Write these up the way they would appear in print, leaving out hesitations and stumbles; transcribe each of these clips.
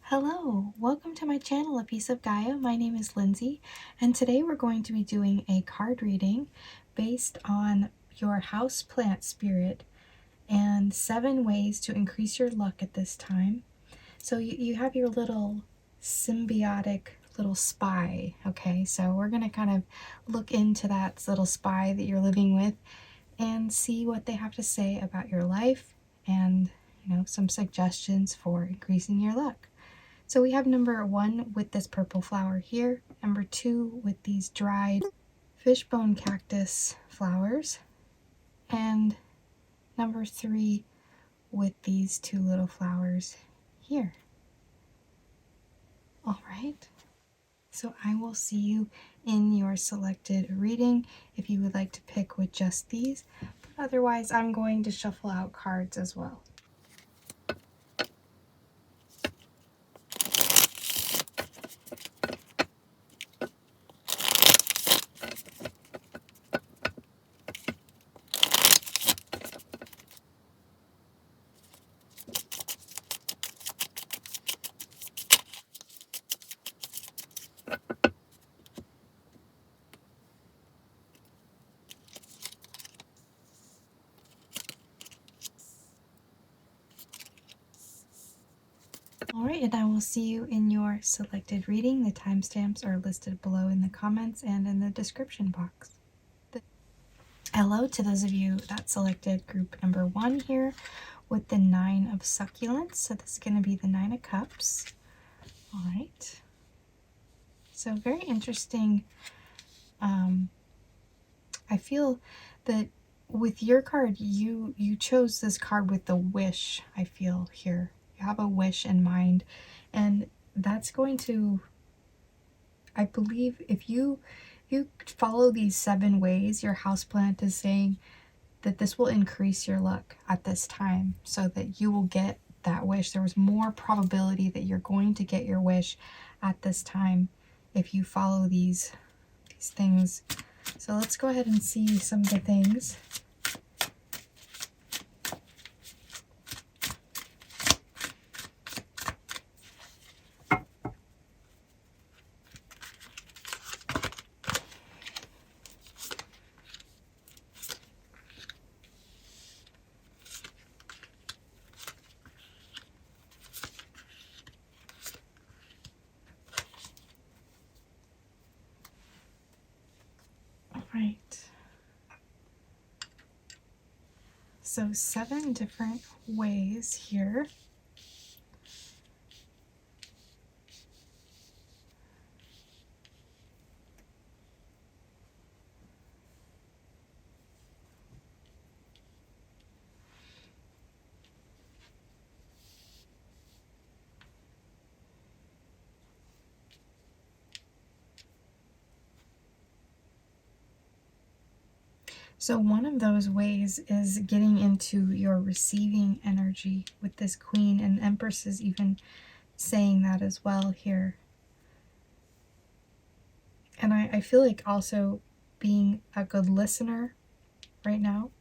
Hello, welcome to my channel, A Piece of Gaia. My name is Lindsay, and today we're going to be doing a card reading based on your house plant spirit and 7 ways to increase your luck at this time. So you have your little symbiotic little spy, okay? So we're going to kind of look into that little spy that you're living with and see what they have to say about your life and, some suggestions for increasing your luck. So we have number 1 with this purple flower here, number 2 with these dried fishbone cactus flowers, and number 3 with these 2 little flowers here. All right, so I will see you in your selected reading if you would like to pick with just these, but otherwise I'm going to shuffle out cards as well. Alright, and I will see you in your selected reading. The timestamps are listed below in the comments and in the description box. Hello to those of you that selected group number 1 here with the 9 of succulents. So this is going to be the 9 of cups. Alright. So very interesting. I feel that with your card, you chose this card with the wish, I feel here. You have a wish in mind, and that's going to, I believe, if you follow these 7 ways, your houseplant is saying that this will increase your luck at this time so that you will get that wish. There was more probability that you're going to get your wish at this time if you follow these things. So let's go ahead and see some of the things. Right. So 7 different ways here. So one of those ways is getting into your receiving energy with this Queen, and Empress is even saying that as well here. And I feel like also being a good listener right now,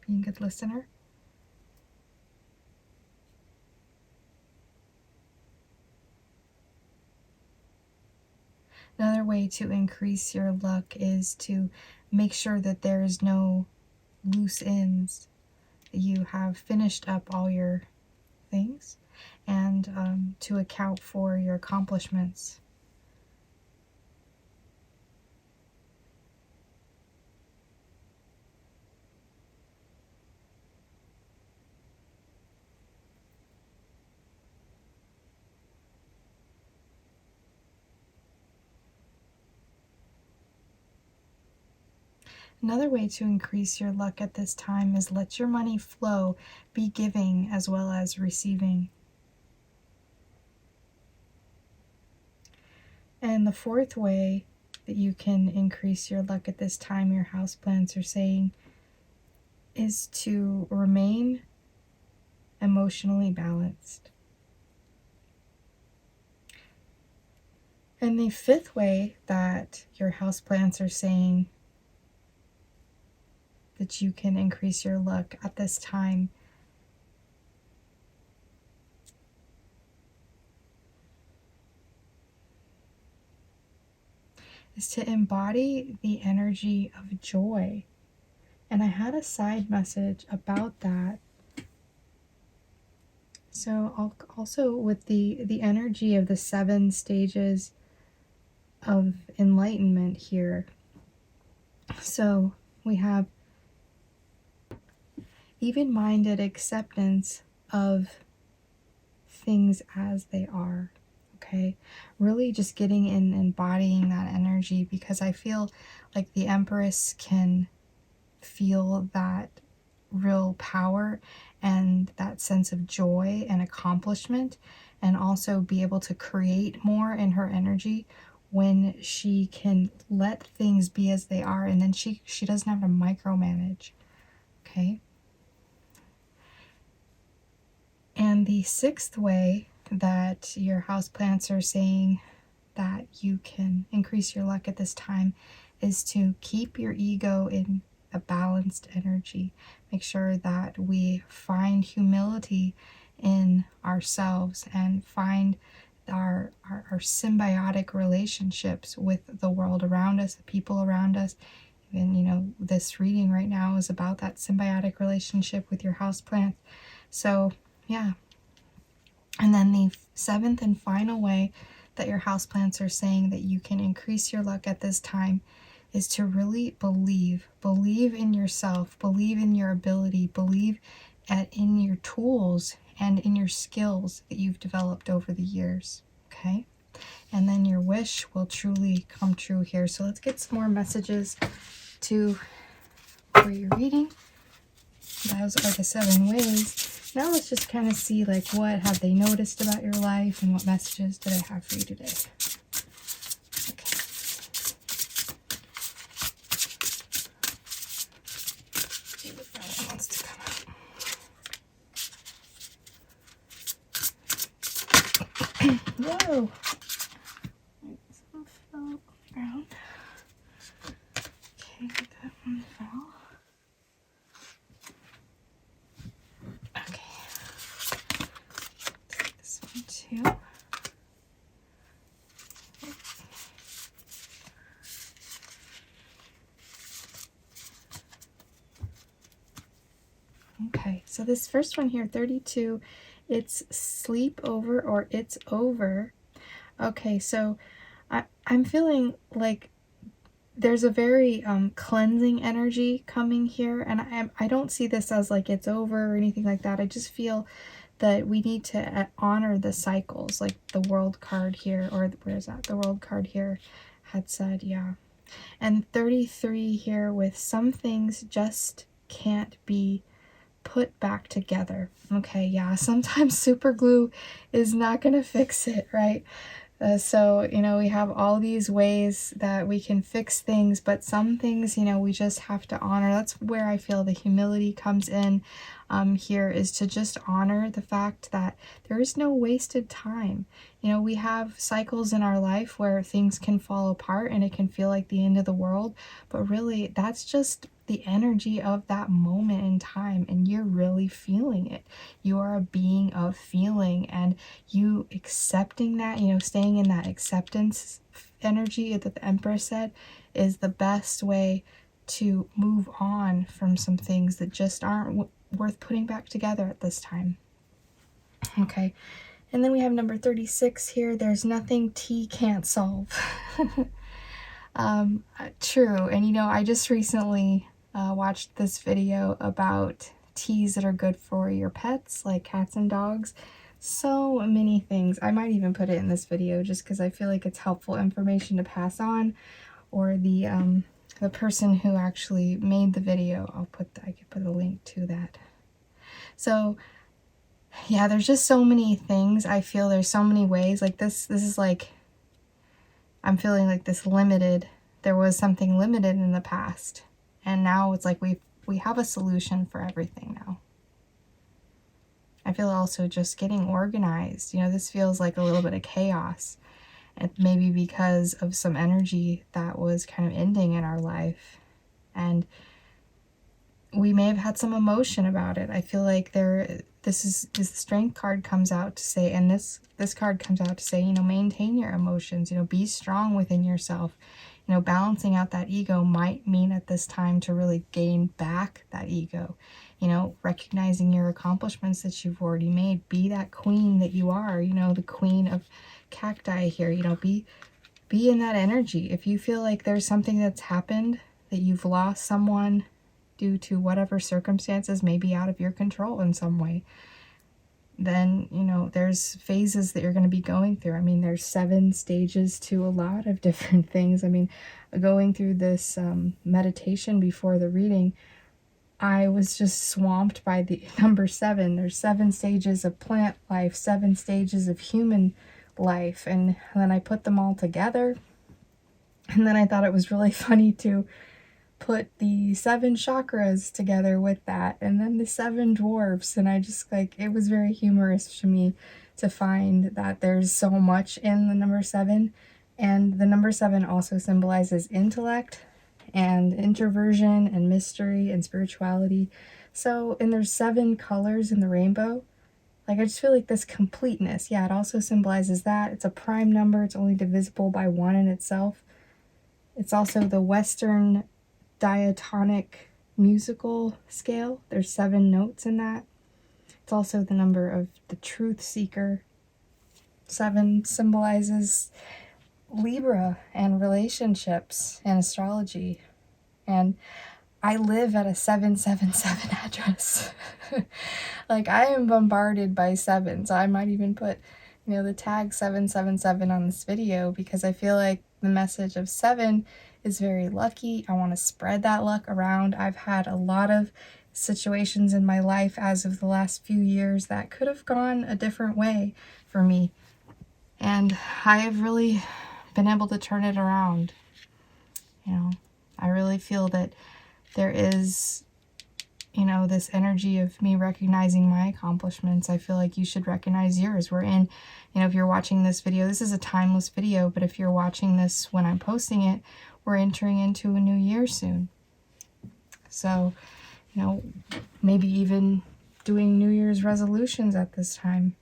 being a good listener. Another way to increase your luck is to make sure that there is no loose ends, that you have finished up all your things, and to account for your accomplishments. Another way to increase your luck at this time is let your money flow, be giving as well as receiving. And the 4th way that you can increase your luck at this time, your houseplants are saying, is to remain emotionally balanced. And the 5th way that your houseplants are saying that you can increase your luck at this time is to embody the energy of joy. And I had a side message about that. So also with the energy of the 7 stages of enlightenment here. So we have even-minded acceptance of things as they are. Okay, really just getting in, embodying that energy, because I feel like the Empress can feel that real power and that sense of joy and accomplishment, and also be able to create more in her energy when she can let things be as they are, and then she doesn't have to micromanage. Okay. And the 6th way that your houseplants are saying that you can increase your luck at this time is to keep your ego in a balanced energy. Make sure that we find humility in ourselves and find our symbiotic relationships with the world around us, the people around us. And you know, this reading right now is about that symbiotic relationship with your houseplant. So yeah. And then the 7th and final way that your houseplants are saying that you can increase your luck at this time is to really believe in yourself, believe in your ability, believe in your tools and in your skills that you've developed over the years. Okay. And then your wish will truly come true here. So let's get some more messages for your reading. Those are the 7 ways. Now let's just kind of see, like, what have they noticed about your life and what messages did I have for you today. Okay. See what that one wants to come out. Whoa! Some fell on the ground. Okay, that one fell. Too. Okay, so this first one here, 32, it's sleep over or it's over. Okay, so I'm feeling like there's a very cleansing energy coming here, and I don't see this as like it's over or anything like that. I just feel that we need to honor the cycles, like the world card here, or where's that? The world card here had said, yeah. And 33 here with some things just can't be put back together. Okay, yeah, sometimes super glue is not going to fix it, right? So, you know, we have all these ways that we can fix things, but some things, you know, we just have to honor. That's where I feel the humility comes in here, is to just honor the fact that there is no wasted time. You know, we have cycles in our life where things can fall apart and it can feel like the end of the world, but really that's just the energy of that moment in time, and you're really feeling it. You are a being of feeling, and you accepting that, you know, staying in that acceptance energy that the Empress said is the best way to move on from some things that just aren't worth putting back together at this time. Okay, and then we have number 36 here. There's nothing tea can't solve. True. And you know, I just recently watched this video about teas that are good for your pets, like cats and dogs. So many things. I might even put it in this video just because I feel like it's helpful information to pass on, or the person who actually made the video, I could put a link to that. So yeah, there's just so many things. I feel there's so many ways. Like this is like, I'm feeling like this limited, there was something limited in the past, and now it's like we have a solution for everything now. I feel also just getting organized. You know, this feels like a little bit of chaos, and maybe because of some energy that was kind of ending in our life, and we may have had some emotion about it. I feel like this strength card comes out to say, and this card comes out to say, you know, maintain your emotions, you know, be strong within yourself. you know, balancing out that ego might mean at this time to really gain back that ego. You know, recognizing your accomplishments that you've already made. Be that queen that you are, you know, the queen of cacti here. You know, be in that energy. If you feel like there's something that's happened, that you've lost someone due to whatever circumstances may be out of your control in some way, then, you know, there's phases that you're going to be going through. I mean, there's 7 stages to a lot of different things. I mean, going through this meditation before the reading, I was just swamped by the number 7. There's 7 stages of plant life, 7 stages of human life, and then I put them all together. And then I thought it was really funny to put the 7 chakras together with that, and then the 7 dwarfs, and I just, like, it was very humorous to me to find that there's so much in the number 7. And the number 7 also symbolizes intellect and introversion and mystery and spirituality. So, and there's 7 colors in the rainbow. Like, I just feel like this completeness, yeah, it also symbolizes that. It's a prime number. It's only divisible by 1 in itself. It's also the Western diatonic musical scale. There's 7 notes in that. It's also the number of the truth seeker. 7 symbolizes Libra and relationships and astrology. And I live at a 777 address. Like, I am bombarded by 7s. I might even put, you know, the tag 777 on this video, because I feel like the message of 7 is very lucky. I want to spread that luck around. I've had a lot of situations in my life as of the last few years that could have gone a different way for me. And I have really been able to turn it around. You know, I really feel that there is, you know, this energy of me recognizing my accomplishments. I feel like you should recognize yours. We're in, you know, if you're watching this video, this is a timeless video, but if you're watching this when I'm posting it, we're entering into a new year soon. So, you know, maybe even doing New Year's resolutions at this time.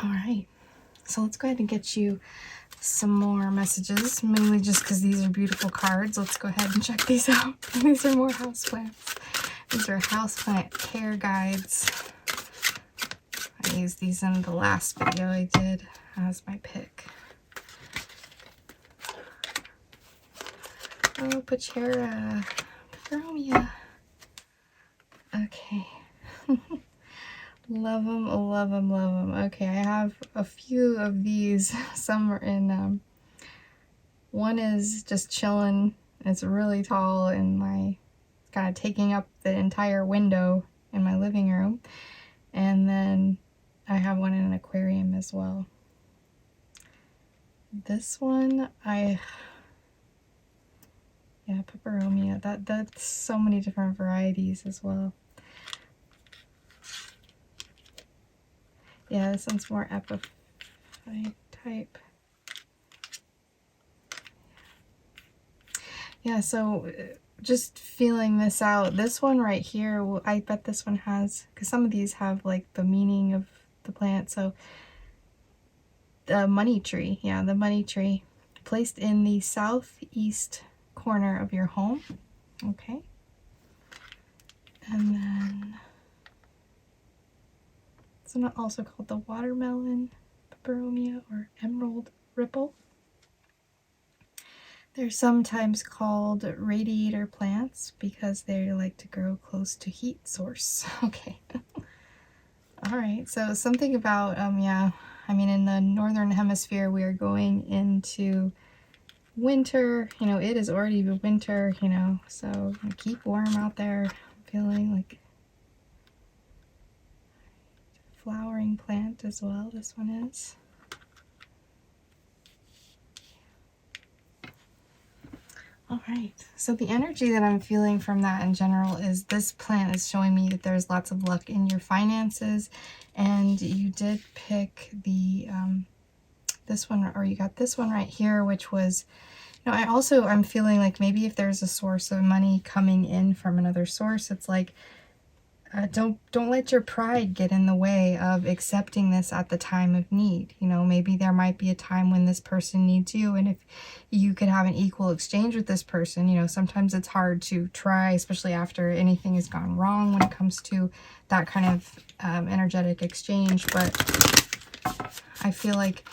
All right, so let's go ahead and get you some more messages, mainly just because these are beautiful cards. Let's go ahead and check these out. These are more houseplants. These are houseplant care guides. I used these in the last video I did as my pick. Oh, Pachera, Peperomia. Okay. Love them, love them, love them. Okay, I have a few of these. Some are in, one is just chilling. It's really tall and kind of taking up the entire window in my living room. And then I have one in an aquarium as well. This one, yeah, Peperomia. That's so many different varieties as well. Yeah, this one's more epiphyte type. Yeah, so just feeling this out. This one right here, I bet this one has, because some of these have like the meaning of the plant. So the money tree, yeah, the money tree, placed in the southeast corner of your home. Okay. And then it's also called the watermelon peperomia or emerald ripple. They're sometimes called radiator plants because they like to grow close to heat source. Okay. All right, so something about, yeah, I mean, in the northern hemisphere, we are going into winter. You know, it is already winter, you know, so keep warm out there. I'm feeling like flowering plant as well, this one is. All right, so the energy that I'm feeling from that in general is this plant is showing me that there's lots of luck in your finances, and you did pick the this one, or you got this one right here, which was, you know, I'm feeling like maybe if there's a source of money coming in from another source, it's like don't let your pride get in the way of accepting this at the time of need. You know, maybe there might be a time when this person needs you, and if you could have an equal exchange with this person, you know, sometimes it's hard to try, especially after anything has gone wrong when it comes to that kind of energetic exchange. But I feel like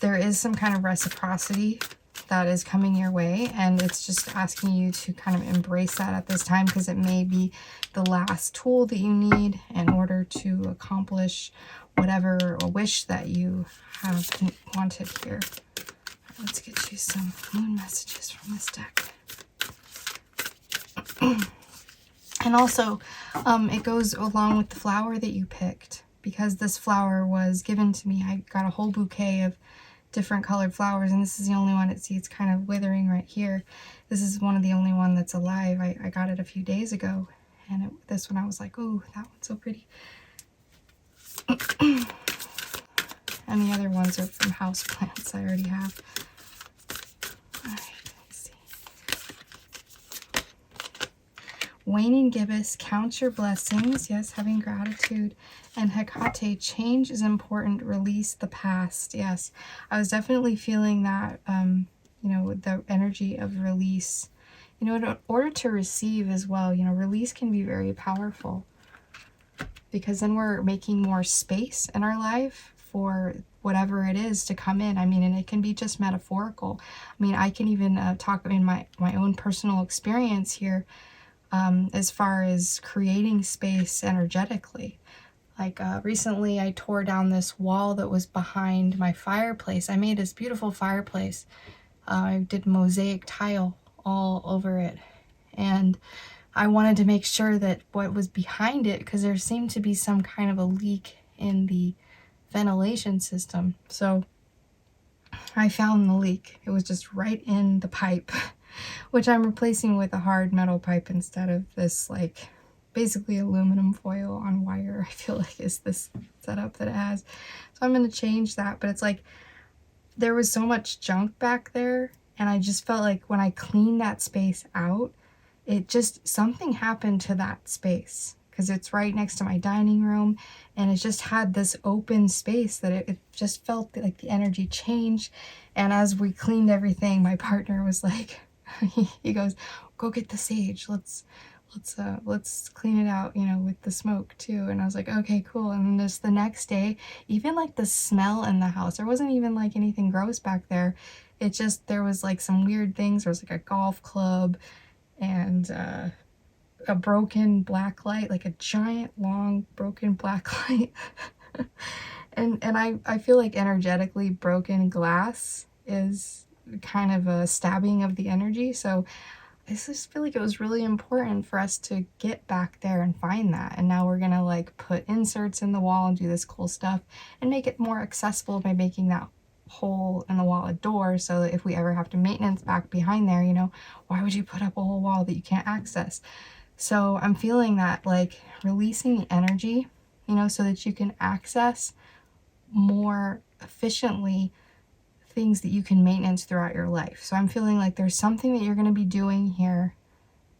there is some kind of reciprocity that is coming your way, and it's just asking you to kind of embrace that at this time, because it may be the last tool that you need in order to accomplish whatever a wish that you have wanted here. Let's get you some moon messages from this deck. And also, it goes along with the flower that you picked, because this flower was given to me. I got a whole bouquet of different colored flowers, and this is the only one. It's kind of withering right here. This is one of the only one that's alive. I got it a few days ago, and this one I was like, oh, that one's so pretty. And the other ones are from house plants I already have. All right, let's see. Waning gibbous, count your blessings. Yes, having gratitude. And Hecate, change is important, release the past. Yes, I was definitely feeling that, you know, the energy of release. You know, in order to receive as well, you know, release can be very powerful, because then we're making more space in our life for whatever it is to come in. I mean, and it can be just metaphorical. I mean, I can even talk in my own personal experience here, as far as creating space energetically. Like recently I tore down this wall that was behind my fireplace. I made this beautiful fireplace. I did mosaic tile all over it. And I wanted to make sure that what was behind it, because there seemed to be some kind of a leak in the ventilation system. So I found the leak. It was just right in the pipe, which I'm replacing with a hard metal pipe instead of this, like, basically aluminum foil on wire, I feel like, is this setup that it has. So I'm going to change that, but it's like there was so much junk back there, and I just felt like when I cleaned that space out, it just, something happened to that space, because it's right next to my dining room, and it just had this open space that it just felt like the energy changed. And as we cleaned everything, my partner was like, he goes, go get the sage, let's clean it out, you know, with the smoke too. And I was like, okay, cool. And then just the next day, even like the smell in the house, there wasn't even like anything gross back there. It just, there was like some weird things. There was like a golf club and a broken black light, like a giant long broken black light. and I feel like energetically broken glass is kind of a stabbing of the energy. So I just feel like it was really important for us to get back there and find that. And now we're gonna like put inserts in the wall and do this cool stuff and make it more accessible by making that hole in the wall a door, so that if we ever have to maintenance back behind there, you know, why would you put up a whole wall that you can't access? So I'm feeling that, like, releasing the energy, you know, so that you can access more efficiently things that you can maintenance throughout your life. So I'm feeling like there's something that you're going to be doing here,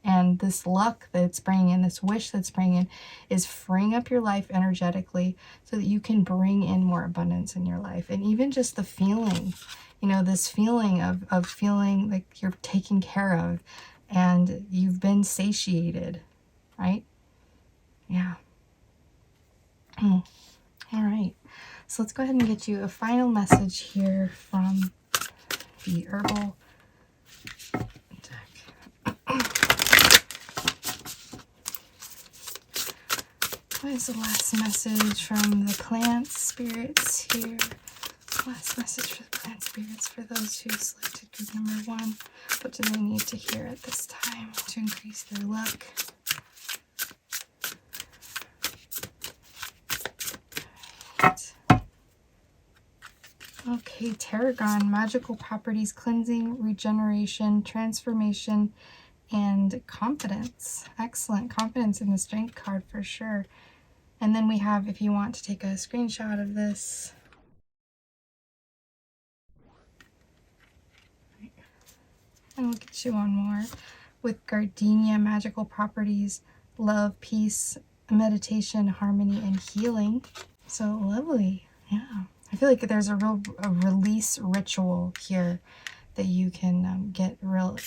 and this luck that it's bringing in, this wish that's bringing in, is freeing up your life energetically so that you can bring in more abundance in your life. And even just the feeling, you know, this feeling of feeling like you're taken care of and you've been satiated, right? Yeah. All right. So let's go ahead and get you a final message here from the herbal deck. What is the last message from the plant spirits here? Last message for the plant spirits for those who selected group number 1. What do they need to hear at this time to increase their luck? Okay, Tarragon, magical properties, cleansing, regeneration, transformation, and confidence. Excellent. Confidence in the strength card for sure. And then we have, if you want to take a screenshot of this. And we'll get you one more with gardenia, magical properties, love, peace, meditation, harmony, and healing. So lovely. Yeah. I feel like there's a release ritual here that you can get real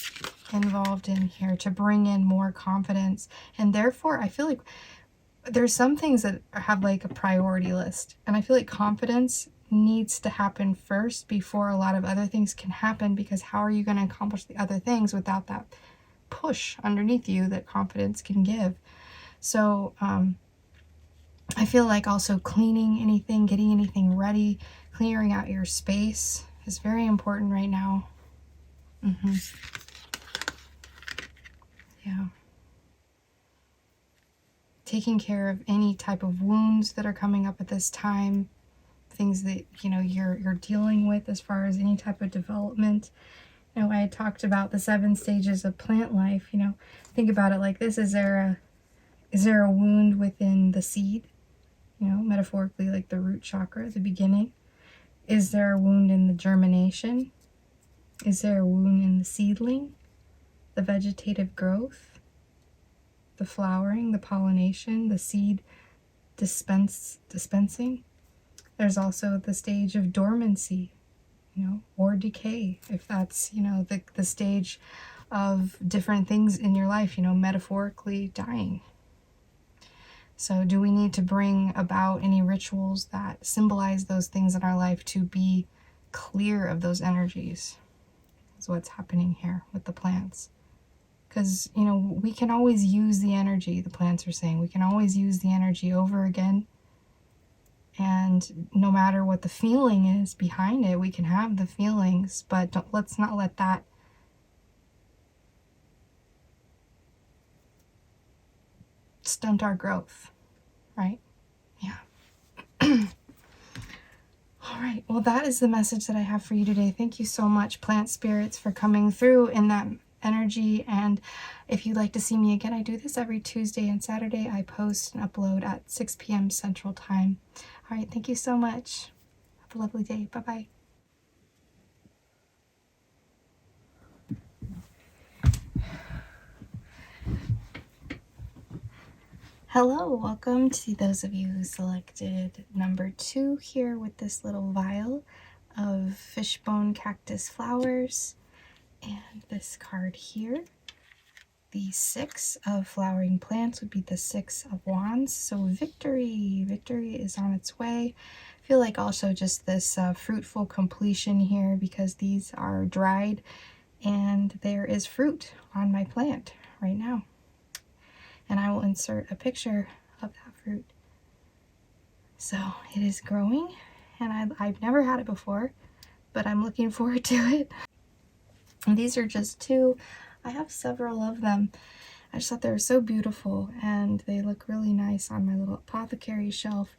involved in here to bring in more confidence. And therefore, I feel like there's some things that have like a priority list. And I feel like confidence needs to happen first before a lot of other things can happen, because how are you going to accomplish the other things without that push underneath you that confidence can give? So I feel like also cleaning anything, getting anything ready, clearing out your space is very important right now. Yeah. Taking care of any type of wounds that are coming up at this time, things that, you know, you're dealing with as far as any type of development. You know, I had talked about the 7 stages of plant life. You know, think about it like this. Is there a wound within the seed? You know, metaphorically, like the root chakra, the beginning. Is there a wound in the germination? Is there a wound in the seedling, the vegetative growth, the flowering, the pollination, the seed dispensing? There's also the stage of dormancy, you know, or decay, if that's, you know, the stage of different things in your life, you know, metaphorically dying. So do we need to bring about any rituals that symbolize those things in our life to be clear of those energies? Is what's happening here with the plants. Because, you know, we can always use the energy, the plants are saying. We can always use the energy over again. And no matter what the feeling is behind it, we can have the feelings, but let's not let that stunt our growth, right? Yeah. All right, well, that is the message that I have for you today. Thank you so much, plant spirits, for coming through in that energy. And if you'd like to see me again, I do this every Tuesday and Saturday. I post and upload at 6 p.m. Central Time. All right, thank you so much. Have a lovely day. Bye-bye. Hello, welcome to those of you who selected number 2 here with this little vial of fishbone cactus flowers. And this card here, the 6 of flowering plants, would be the 6 of wands. So victory is on its way. I feel like also just this fruitful completion here, because these are dried and there is fruit on my plant right now. And I will insert a picture of that fruit. So it is growing, and I've never had it before, but I'm looking forward to it. And these are just 2. I have several of them. I just thought they were so beautiful, and they look really nice on my little apothecary shelf.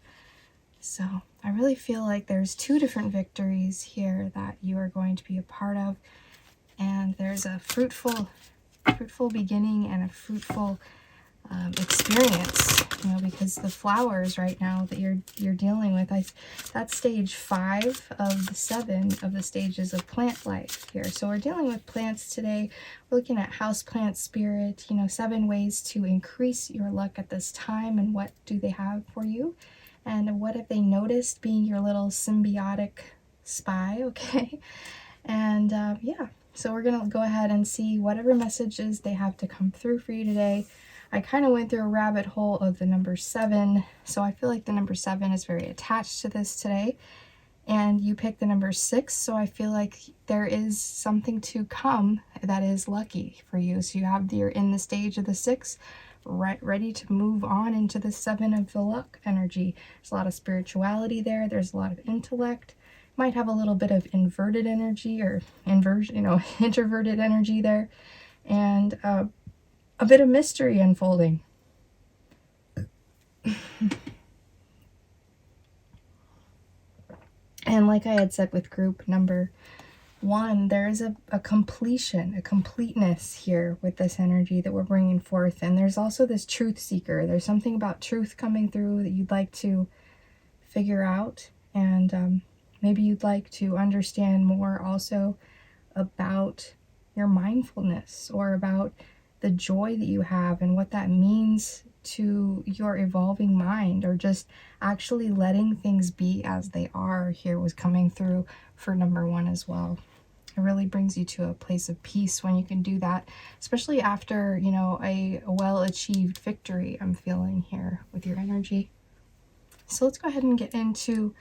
So I really feel like there's 2 different victories here that you are going to be a part of. And there's a fruitful beginning and a fruitful experience, you know, because the flowers right now that you're dealing with, that's stage 5 of the 7 of the stages of plant life here. So we're dealing with plants today. We're looking at house plant spirit, you know, 7 ways to increase your luck at this time, and what do they have for you, and what have they noticed being your little symbiotic spy. Okay. And yeah, so we're gonna go ahead and see whatever messages they have to come through for you today. I kind of went through a rabbit hole of the number 7, so I feel like the number 7 is very attached to this today. And you picked the number 6, so I feel like there is something to come that is lucky for you. So you're in the stage of the 6, right, ready to move on into the 7 of the luck energy. There's a lot of spirituality there. There's a lot of intellect. Might have a little bit of inverted energy, or inversion, you know, introverted energy there, and a bit of mystery unfolding. And like I had said with group number 1, there is a completion, a completeness here with this energy that we're bringing forth. And there's also this truth seeker. There's something about truth coming through that you'd like to figure out. And maybe you'd like to understand more also about your mindfulness, or about the joy that you have and what that means to your evolving mind, or just actually letting things be as they are here was coming through for number 1 as well. It really brings you to a place of peace when you can do that, especially after, you know, a well-achieved victory I'm feeling here with your energy. So let's go ahead and get into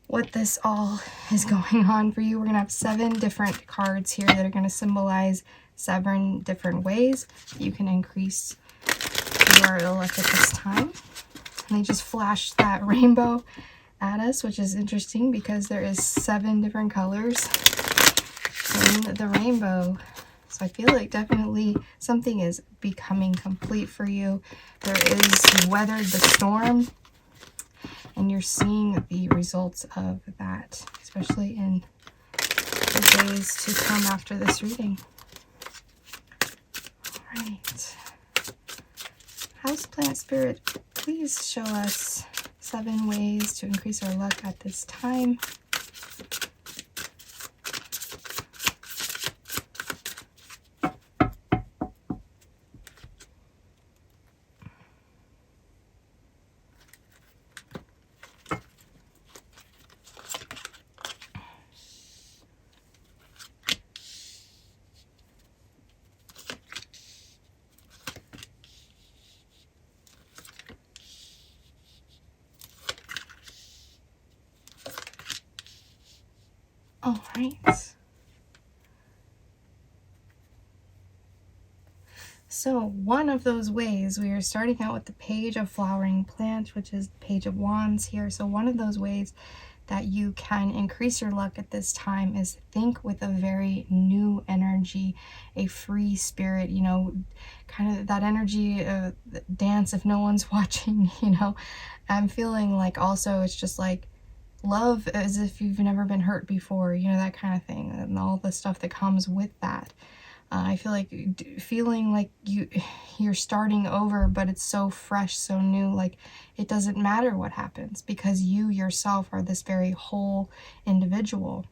what this all is going on for you. We're going to have 7 different cards here that are going to symbolize 7 different ways you can increase your luck at this time. And they just flashed that rainbow at us, which is interesting because there is 7 different colors in the rainbow. So I feel like definitely something is becoming complete for you. There is weathered the storm, and you're seeing the results of that, especially in the days to come after this reading. All right. Houseplant Spirit, please show us 7 ways to increase our luck at this time. All right. So one of those ways, we are starting out with the Page of Flowering Plant, which is the Page of Wands here. So one of those ways that you can increase your luck at this time is think with a very new energy, a free spirit, you know, kind of that energy dance if no one's watching, you know. I'm feeling like also it's just like love as if you've never been hurt before, you know, that kind of thing, and all the stuff that comes with that. I feel like feeling like you're starting over, but it's so fresh, so new, like it doesn't matter what happens because you yourself are this very whole individual.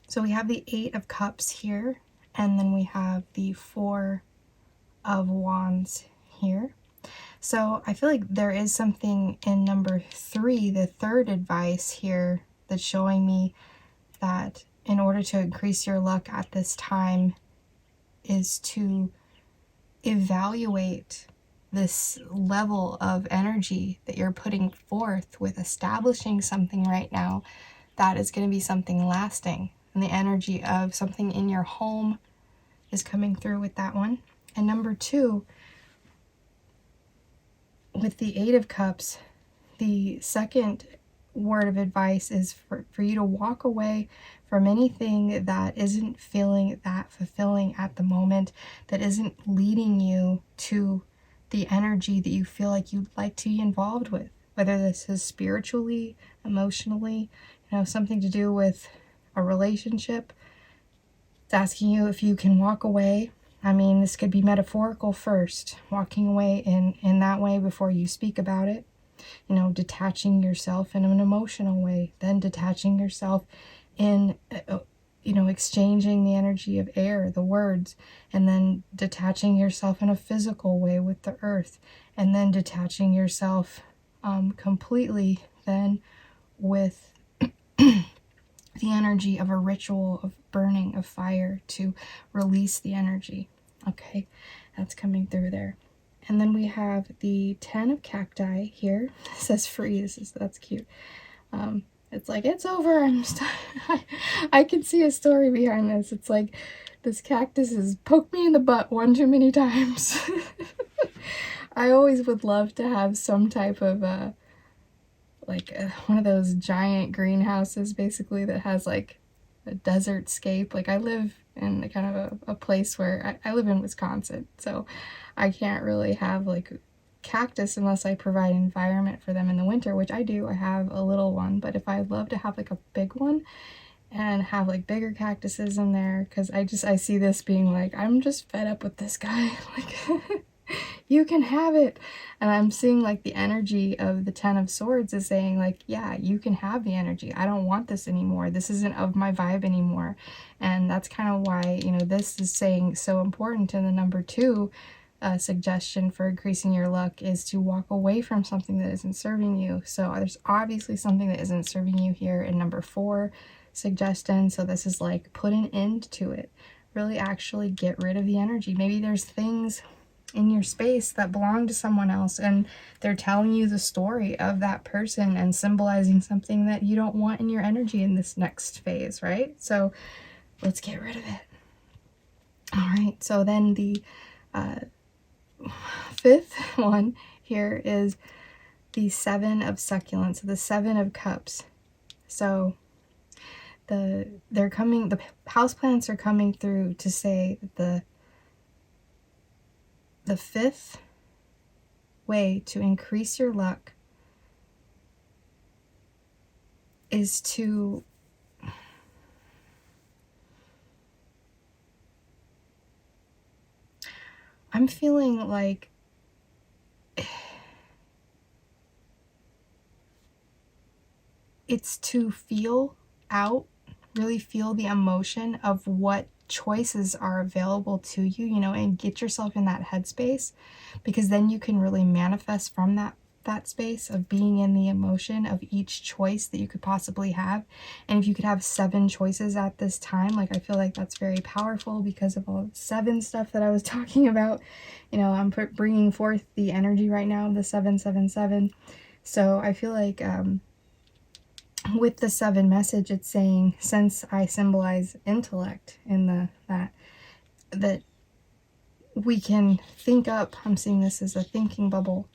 So we have the 8 of Cups here, and then we have the 4 of Wands here. So I feel like there is something in number 3, the third advice here, that's showing me that in order to increase your luck at this time is to evaluate this level of energy that you're putting forth with establishing something right now that is going to be something lasting. And the energy of something in your home is coming through with that one. And number 2, with the 8 of Cups, the second word of advice is for you to walk away from anything that isn't feeling that fulfilling at the moment, that isn't leading you to the energy that you feel like you'd like to be involved with, whether this is spiritually, emotionally, you know, something to do with a relationship. It's asking you if you can walk away. I mean, this could be metaphorical first, walking away in that way before you speak about it. You know, detaching yourself in an emotional way, then detaching yourself in, you know, exchanging the energy of air, the words, and then detaching yourself in a physical way with the earth, and then detaching yourself completely then with the energy of a ritual of burning of fire to release the energy. Okay, that's coming through there. And then we have the 10 of Cacti here. It says free. That's cute. It's like, it's over. I can see a story behind this. It's like this cactus has poked me in the butt one too many times. I always would love to have some type of one of those giant greenhouses basically that has like a desert scape. Like I live in kind of a place where I live in Wisconsin, so I can't really have like cactus unless I provide environment for them in the winter, which I do. I have a little one, but if I'd love to have like a big one and have like bigger cactuses in there, because I see this being like, I'm just fed up with this guy. Like You can have it. And I'm seeing like the energy of the Ten of Swords is saying like, yeah, you can have the energy. I don't want this anymore. This isn't of my vibe anymore. And that's kind of why, you know, this is saying so important in the number 2 suggestion for increasing your luck is to walk away from something that isn't serving you. So there's obviously something that isn't serving you here in number 4 suggestion. So this is like put an end to it. Really actually get rid of the energy. Maybe there's things in your space that belong to someone else and they're telling you the story of that person and symbolizing something that you don't want in your energy in this next phase, right? So let's get rid of it. All right, so then the 5th one here is the 7 of succulents, the 7 of cups. So the houseplants are coming through to say that the 5th way to increase your luck is to I'm feeling like it's to feel out, really feel the emotion of what choices are available to you, you know, and get yourself in that headspace, because then you can really manifest from that space of being in the emotion of each choice that you could possibly have. And if you could have 7 choices at this time, like I feel like that's very powerful because of all the 7 stuff that I was talking about. You know, I'm bringing forth the energy right now of the 777. So I feel like with the 7 message, it's saying, since I symbolize intellect in that we can think up, I'm seeing this as a thinking bubble,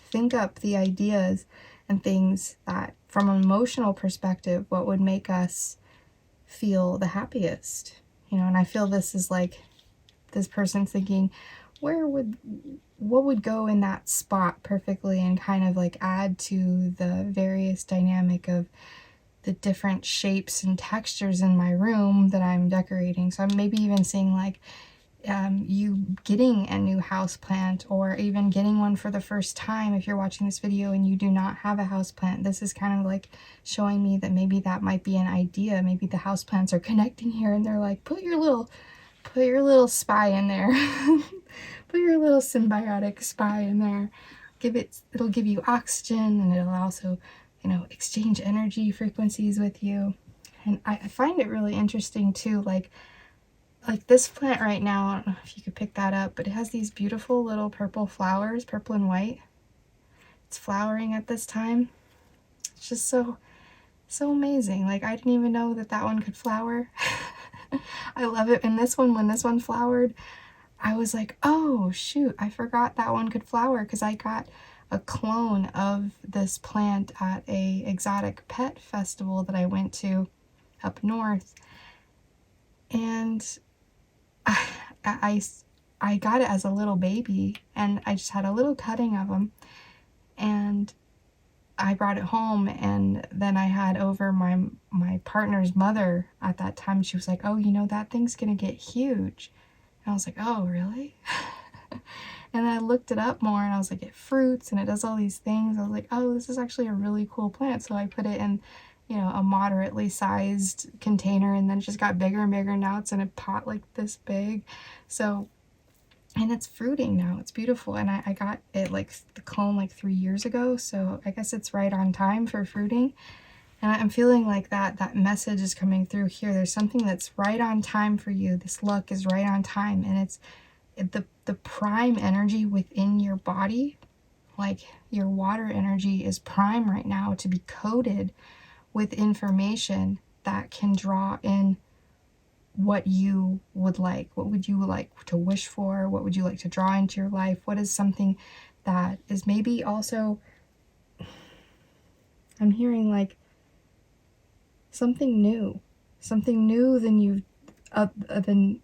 think up the ideas and things that from an emotional perspective, what would make us feel the happiest, you know. And I feel this is like this person thinking, what would go in that spot perfectly and kind of like add to the various dynamic of the different shapes and textures in my room that I'm decorating. So I'm maybe even seeing like you getting a new house plant, or even getting one for the first time if you're watching this video and you do not have a house plant. This is kind of like showing me that maybe that might be an idea. Maybe the house plants are connecting here and they're like, put your little spy in there. Put your little symbiotic spy in there. It'll give you oxygen, and it'll also, you know, exchange energy frequencies with you. And I find it really interesting too, like this plant right now, I don't know if you could pick that up, but it has these beautiful little purple flowers, purple and white. It's flowering at this time. It's just so amazing. Like, I didn't even know that one could flower. I love it. And this one, when this one flowered, I was like, oh shoot, I forgot that one could flower, because I got a clone of this plant at a exotic pet festival that I went to up north. And I got it as a little baby, and I just had a little cutting of them, and I brought it home. And then I had over my partner's mother at that time. She was like, oh, you know, that thing's gonna get huge. And I was like, oh really? And I looked it up more, and I was like, it fruits and it does all these things. I was like, oh, this is actually a really cool plant. So I put it in, you know, a moderately sized container, and then it just got bigger and bigger. Now it's in a pot like this big. So, and it's fruiting now. It's beautiful. And I got it like the clone like 3 years ago. So I guess it's right on time for fruiting. And I'm feeling like that message is coming through here. There's something that's right on time for you. This luck is right on time. And it's the prime energy within your body, like your water energy is prime right now to be coated with information that can draw in what you would like. What would you like to wish for? What would you like to draw into your life? What is something that is maybe also, I'm hearing like something new than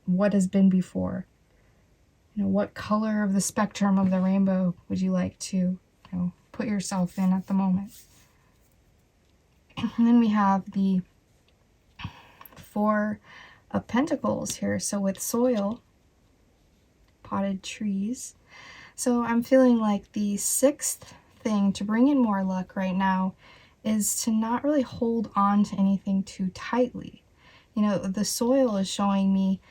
what has been before. You know, what color of the spectrum of the rainbow would you like to, you know, put yourself in at the moment? And then we have the 4 of Pentacles here. So with soil, potted trees, So I'm feeling like the sixth thing to bring in more luck right now is to not really hold on to anything too tightly. You know, the soil is showing me,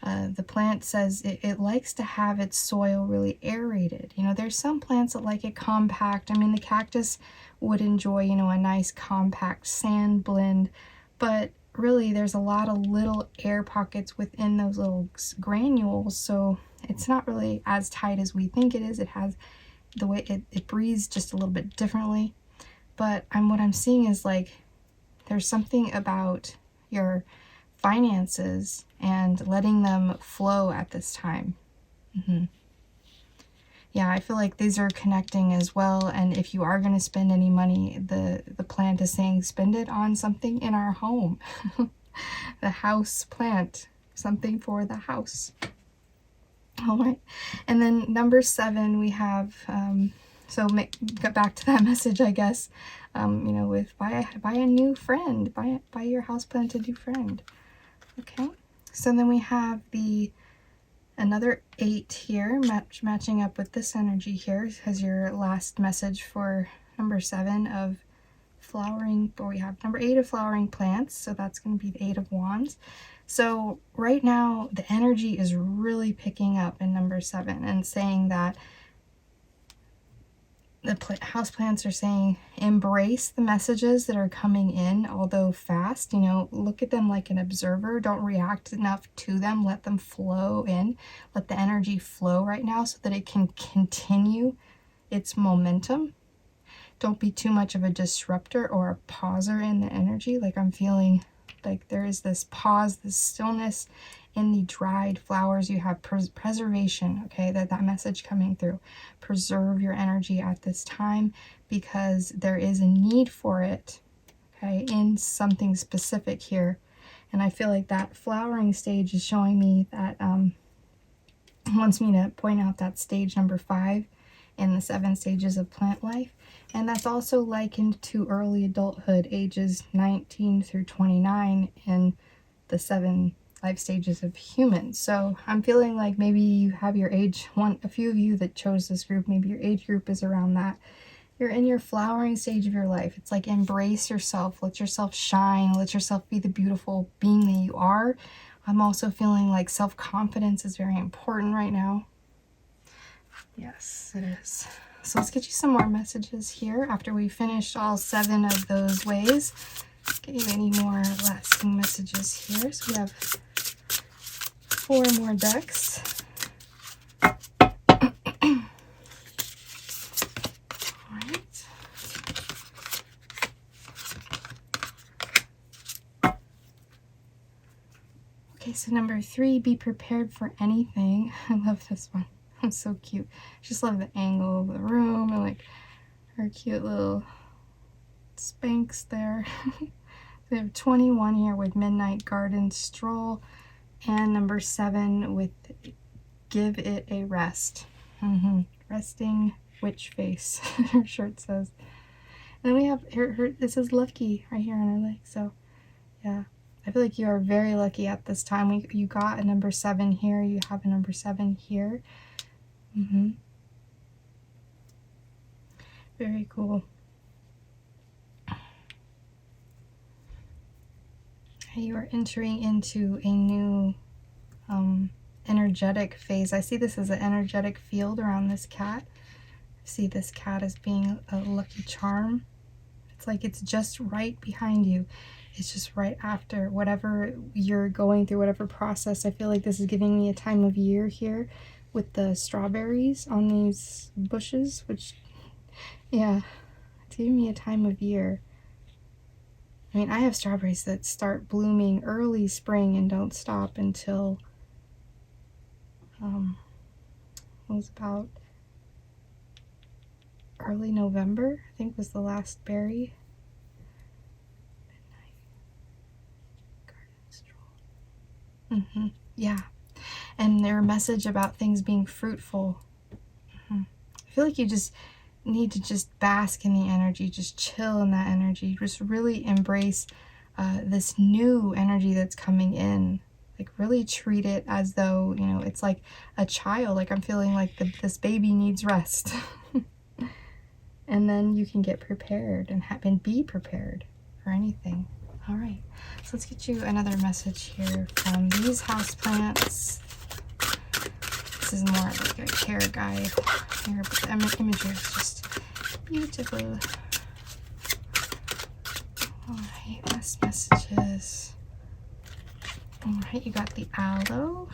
the plant says it likes to have its soil really aerated. You know, there's some plants that like it compact. I mean, the cactus would enjoy, you know, a nice compact sand blend, but really there's a lot of little air pockets within those little granules, so it's not really as tight as we think it is. It has the way it breathes just a little bit differently. But what I'm seeing is like there's something about your finances and letting them flow at this time. Yeah, I feel like these are connecting as well. And if you are going to spend any money, the plant is saying spend it on something in our home. The house plant, something for the house. All right. And then number 7, we have, get back to that message, I guess, you know, with buy a new friend, buy your houseplant a new friend. Okay. So then we have another 8 here, matching up with this energy here as your last message for number 7 of flowering, but we have number 8 of flowering plants, so that's going to be the 8 of Wands. So right now the energy is really picking up in number 7 and saying that the house plants are saying embrace the messages that are coming in, although fast. You know, look at them like an observer. Don't react enough to them. Let them flow in. Let the energy flow right now so that it can continue its momentum. Don't be too much of a disruptor or a pauser in the energy. Like I'm feeling like there is this pause, this stillness in the dried flowers. You have preservation, okay, that message coming through. Preserve your energy at this time because there is a need for it, okay, in something specific here. And I feel like that flowering stage is showing me that wants me to point out that stage number 5 in the 7 stages of plant life. And that's also likened to early adulthood, ages 19 through 29 in the 7 life stages of humans. So I'm feeling like maybe you have your age, a few of you that chose this group, maybe your age group is around that. You're in your flowering stage of your life. It's like embrace yourself, let yourself shine, let yourself be the beautiful being that you are. I'm also feeling like self-confidence is very important right now. Yes, it is. So let's get you some more messages here after we finished all 7 of those ways. Get you any more lasting messages here. So we have 4 more decks. Alright. Okay, so number 3, be prepared for anything. I love this one. It's so cute. Just love the angle of the room and like her cute little Spanx there. We have 21 here with Midnight Garden Stroll, and number 7 with Give It a Rest. Resting witch face, her shirt says. And then we have this is lucky right here on her leg. So yeah, I feel like you are very lucky at this time. You got a number 7 here. You have a number 7 here. Very cool. You are entering into a new energetic phase. I see this as an energetic field around this cat. I see this cat as being a lucky charm. It's like it's just right behind you. It's just right after whatever you're going through, whatever process. I feel like this is giving me a time of year here with the strawberries on these bushes, which, yeah, it's giving me a time of year. I mean, I have strawberries that start blooming early spring and don't stop until, it was about early November, I think was the last berry. Midnight Garden Stroll. Yeah. And their message about things being fruitful. I feel like you just need to just bask in the energy, just chill in that energy, just really embrace this new energy that's coming in. Like really treat it as though, you know, it's like a child. Like I'm feeling like this baby needs rest. And then you can get prepared and be prepared for anything. All right, so let's get you another message here from these houseplants. This is more like a care guide here, but the imagery is just beautiful. All right, last messages. All right, you got the aloe.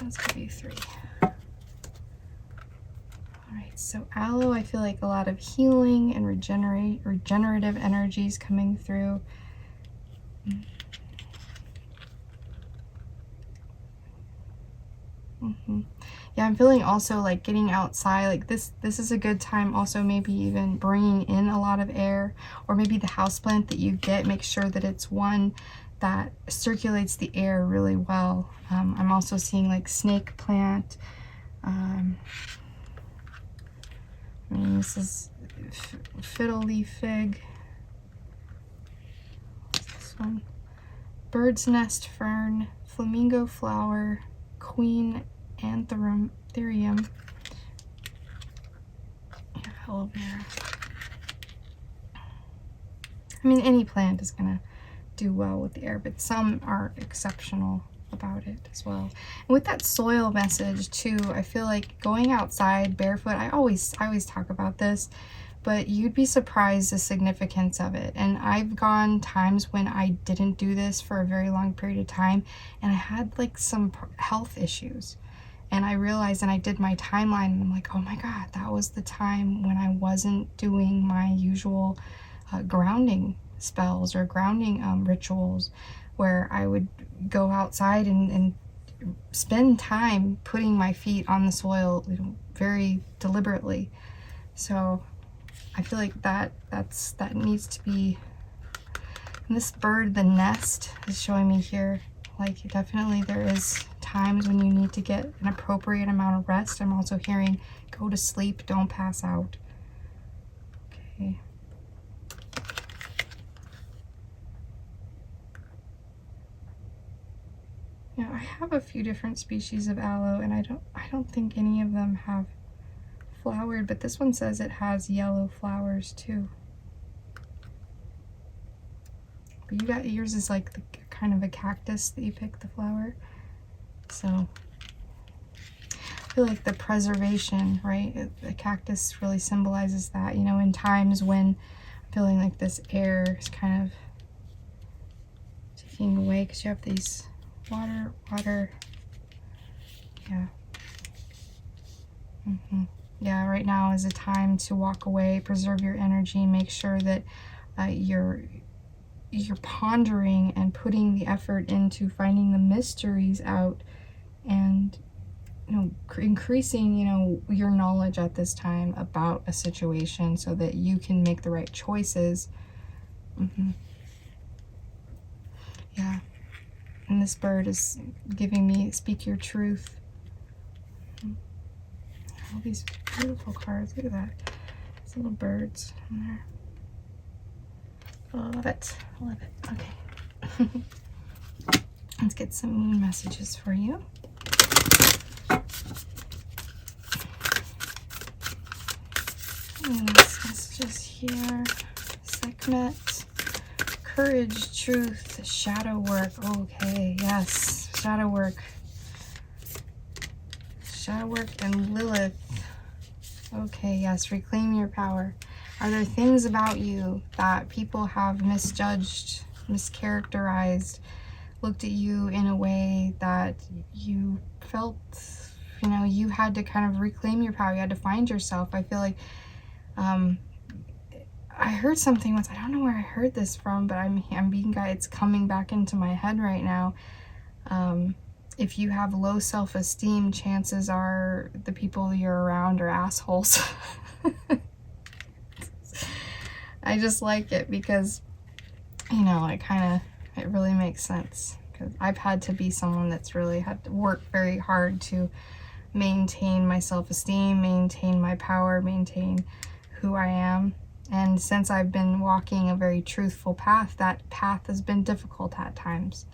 Let's give you 3. All right, so aloe, I feel like a lot of healing and regenerative energies coming through. Yeah, I'm feeling also like getting outside. Like this is a good time also, maybe even bringing in a lot of air, or maybe the houseplant that you get, make sure that it's one that circulates the air really well. I'm also seeing like snake plant. I mean, this is fiddle leaf fig. What's this one? Bird's nest fern, flamingo flower, queen anthurium, aloe vera. I mean, any plant is gonna do well with the air, but some are exceptional about it as well. And with that soil message too, I feel like going outside barefoot, I always talk about this, but you'd be surprised the significance of it. And I've gone times when I didn't do this for a very long period of time, and I had like some health issues. And I realized, and I did my timeline, and I'm like, oh my God, that was the time when I wasn't doing my usual grounding spells or grounding rituals, where I would go outside and spend time putting my feet on the soil, you know, very deliberately. So I feel like that needs to be. And this bird, the nest, is showing me here, like definitely there is times when you need to get an appropriate amount of rest. I'm also hearing go to sleep, don't pass out. Okay. Yeah, I have a few different species of aloe, and I don't think any of them have flowered, but this one says it has yellow flowers too. But you got, yours is like the kind of a cactus that you pick the flower. So I feel like the preservation, right? The cactus really symbolizes that, you know, in times when I'm feeling like this air is kind of taking away, because you have these water, yeah. Yeah, right now is a time to walk away, preserve your energy, make sure that you're pondering and putting the effort into finding the mysteries out, and, you know, increasing, you know, your knowledge at this time about a situation so that you can make the right choices. Yeah. And this bird is giving me, speak your truth. All these beautiful cards. Look at that. These little birds in there. I love it. I love it. Okay. Let's get some moon messages for you. Messages here. Segment. Courage, truth, shadow work. Okay, yes. Shadow work. Shadow work and Lilith. Okay, yes. Reclaim your power. Are there things about you that people have misjudged, mischaracterized, looked at you in a way that you felt, you know, you had to kind of reclaim your power. You had to find yourself. I feel like I heard something once, I don't know where I heard this from, but I'm being guided, it's coming back into my head right now. If you have low self-esteem, chances are the people you're around are assholes. I just like it because, you know, it really makes sense, because I've had to be someone that's really had to work very hard to maintain my self-esteem, maintain my power, maintain who I am. And since I've been walking a very truthful path, that path has been difficult at times.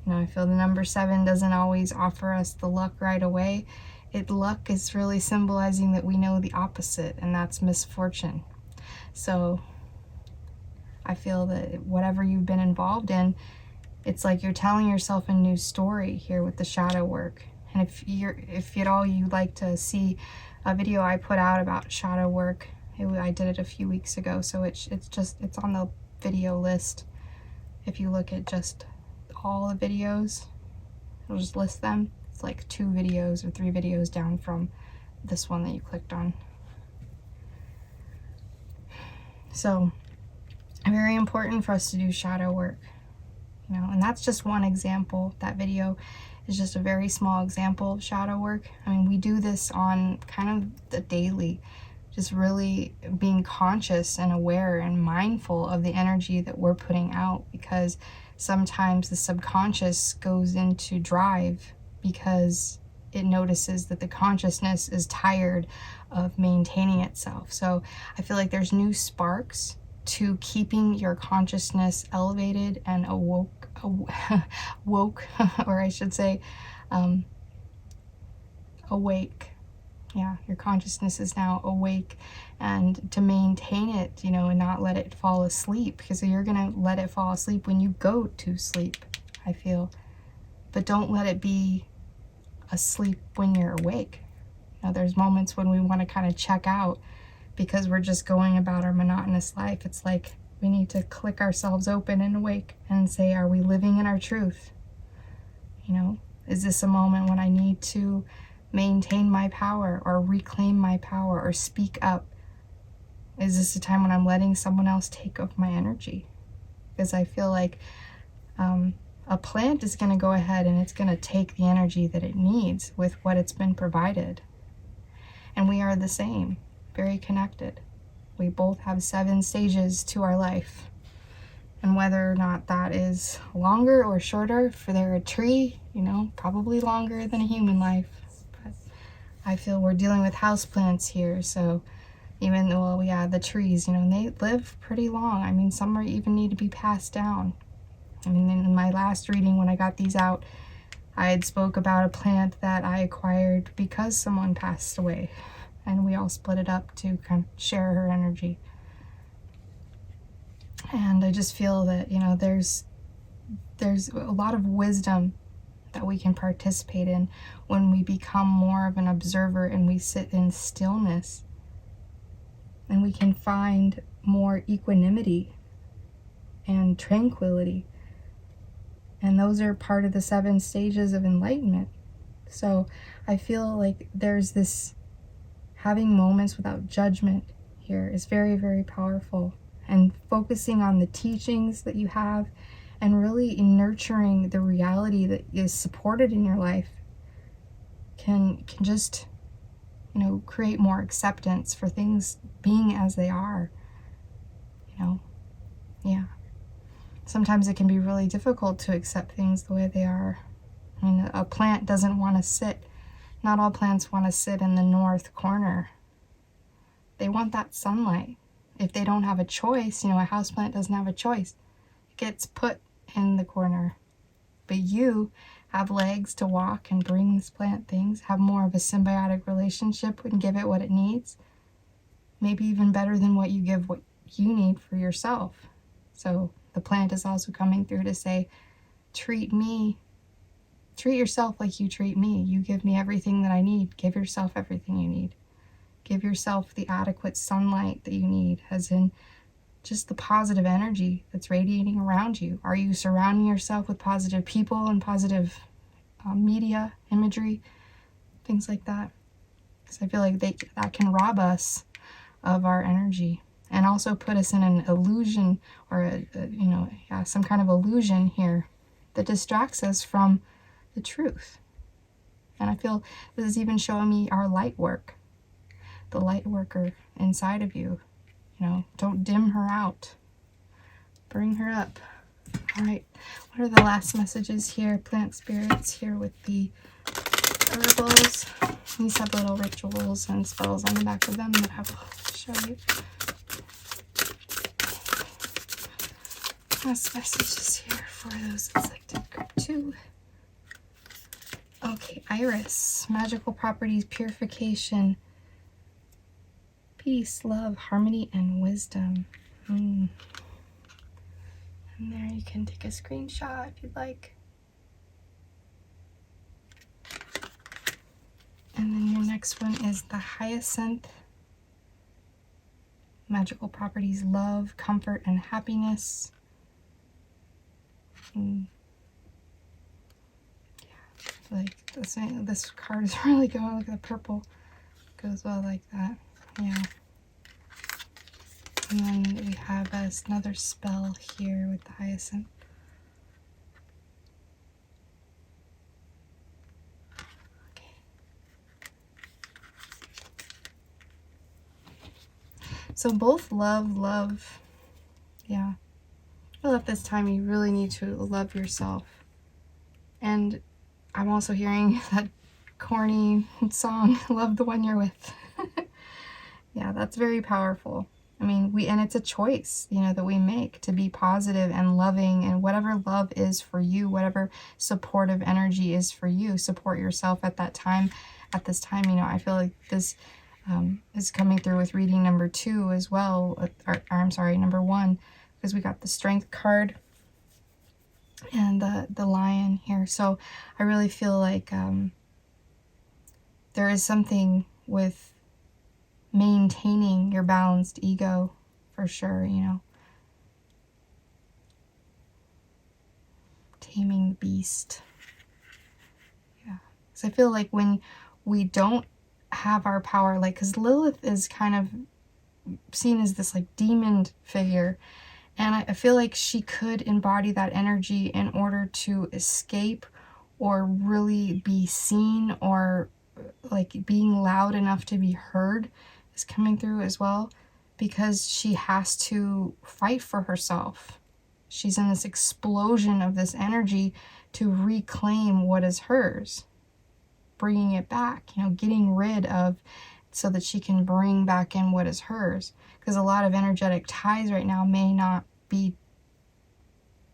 You know, I feel the number 7 doesn't always offer us the luck right away. Luck is really symbolizing that we know the opposite, and that's misfortune. So I feel that whatever you've been involved in, it's like you're telling yourself a new story here with the shadow work. And if at all you'd like to see a video I put out about shadow work, I did it a few weeks ago, so it's on the video list. If you look at just all the videos, it'll just list them. It's like 2 videos or 3 videos down from this one that you clicked on. So very important for us to do shadow work, you know, and that's just one example. That video is just a very small example of shadow work. I mean, we do this on kind of the daily, just really being conscious and aware and mindful of the energy that we're putting out, because sometimes the subconscious goes into drive because it notices that the consciousness is tired of maintaining itself. So I feel like there's new sparks to keeping your consciousness elevated and woke, or I should say awake. Yeah, your consciousness is now awake, and to maintain it, you know, and not let it fall asleep, because you're gonna let it fall asleep when you go to sleep, I feel. But don't let it be asleep when you're awake. You know, there's moments when we want to kind of check out because we're just going about our monotonous life. It's like we need to click ourselves open and awake and say, are we living in our truth? You know, is this a moment when I need to maintain my power or reclaim my power or speak up? Is this a time when I'm letting someone else take up my energy? Because I feel like a plant is going to go ahead and it's going to take the energy that it needs with what it's been provided. And we are the same, very connected. We both have 7 stages to our life. And whether or not that is longer or shorter for a tree, you know, probably longer than a human life. But I feel we're dealing with houseplants here, so even though, well, yeah, the trees, you know, they live pretty long. I mean, some are even need to be passed down. I mean, in my last reading, when I got these out, I had spoke about a plant that I acquired because someone passed away, and we all split it up to kind of share her energy. And I just feel that, you know, there's a lot of wisdom that we can participate in when we become more of an observer and we sit in stillness, and we can find more equanimity and tranquility. And those are part of the 7 stages of enlightenment. So I feel like there's this having moments without judgment here is very, very powerful. And focusing on the teachings that you have and really nurturing the reality that is supported in your life can just, you know, create more acceptance for things being as they are, you know. Yeah. Sometimes it can be really difficult to accept things the way they are. I mean, a plant doesn't want to sit. Not all plants want to sit in the north corner. They want that sunlight. If they don't have a choice, you know, a houseplant doesn't have a choice. It gets put in the corner. But you have legs to walk and bring this plant things, have more of a symbiotic relationship and give it what it needs. Maybe even better than what you give what you need for yourself. So the plant is also coming through to say, treat yourself like you treat me. You give me everything that I need. Give yourself everything you need. Give yourself the adequate sunlight that you need, as in just the positive energy that's radiating around you. Are you surrounding yourself with positive people and positive media, imagery, things like that? Because I feel like that can rob us of our energy. And also put us in an illusion or some kind of illusion here that distracts us from the truth. And I feel this is even showing me our light work, the light worker inside of you. You know, don't dim her out. Bring her up. All right. What are the last messages here? Plant spirits here with the herbals. These have little rituals and spells on the back of them that I'll show you. last messages here for those that selected group 2. Okay, Iris, magical properties, purification, peace, love, harmony, and wisdom. And there you can take a screenshot if you'd like. And then your next one is the Hyacinth, magical properties, love, comfort, and happiness. Like this card is really going. Look at the purple, goes well like that. Yeah. And then we have another spell here with the Hyacinth. Okay. So both love. Yeah. I feel at this time you really need to love yourself. And I'm also hearing that corny song, Love the One You're With. Yeah, that's very powerful. I mean, and it's a choice, you know, that we make to be positive and loving, and whatever love is for you, whatever supportive energy is for you, support yourself at that time. At this time, you know, I feel like this is coming through with reading number 2 as well, or I'm sorry, number 1, because we got the Strength card and the Lion here. So I really feel like there is something with maintaining your balanced ego, for sure, you know. Taming the beast. Yeah. So I feel like when we don't have our power, like, because Lilith is kind of seen as this like demon figure, and I feel like she could embody that energy in order to escape or really be seen, or like being loud enough to be heard is coming through as well, because she has to fight for herself. She's in this explosion of this energy to reclaim what is hers, bringing it back, you know, getting rid of, so that she can bring back in what is hers. Because a lot of energetic ties right now may not be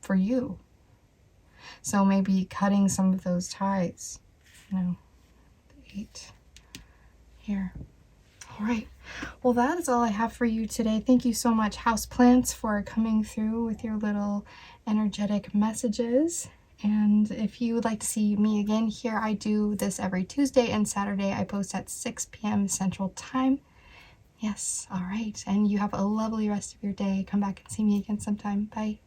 for you. So maybe cutting some of those ties, you know. 8 here. All right. Well, that is all I have for you today. Thank you so much, houseplants, for coming through with your little energetic messages. And if you would like to see me again here, I do this every Tuesday and Saturday. I post at 6 p.m. Central Time. Yes. All right. And you have a lovely rest of your day. Come back and see me again sometime. Bye.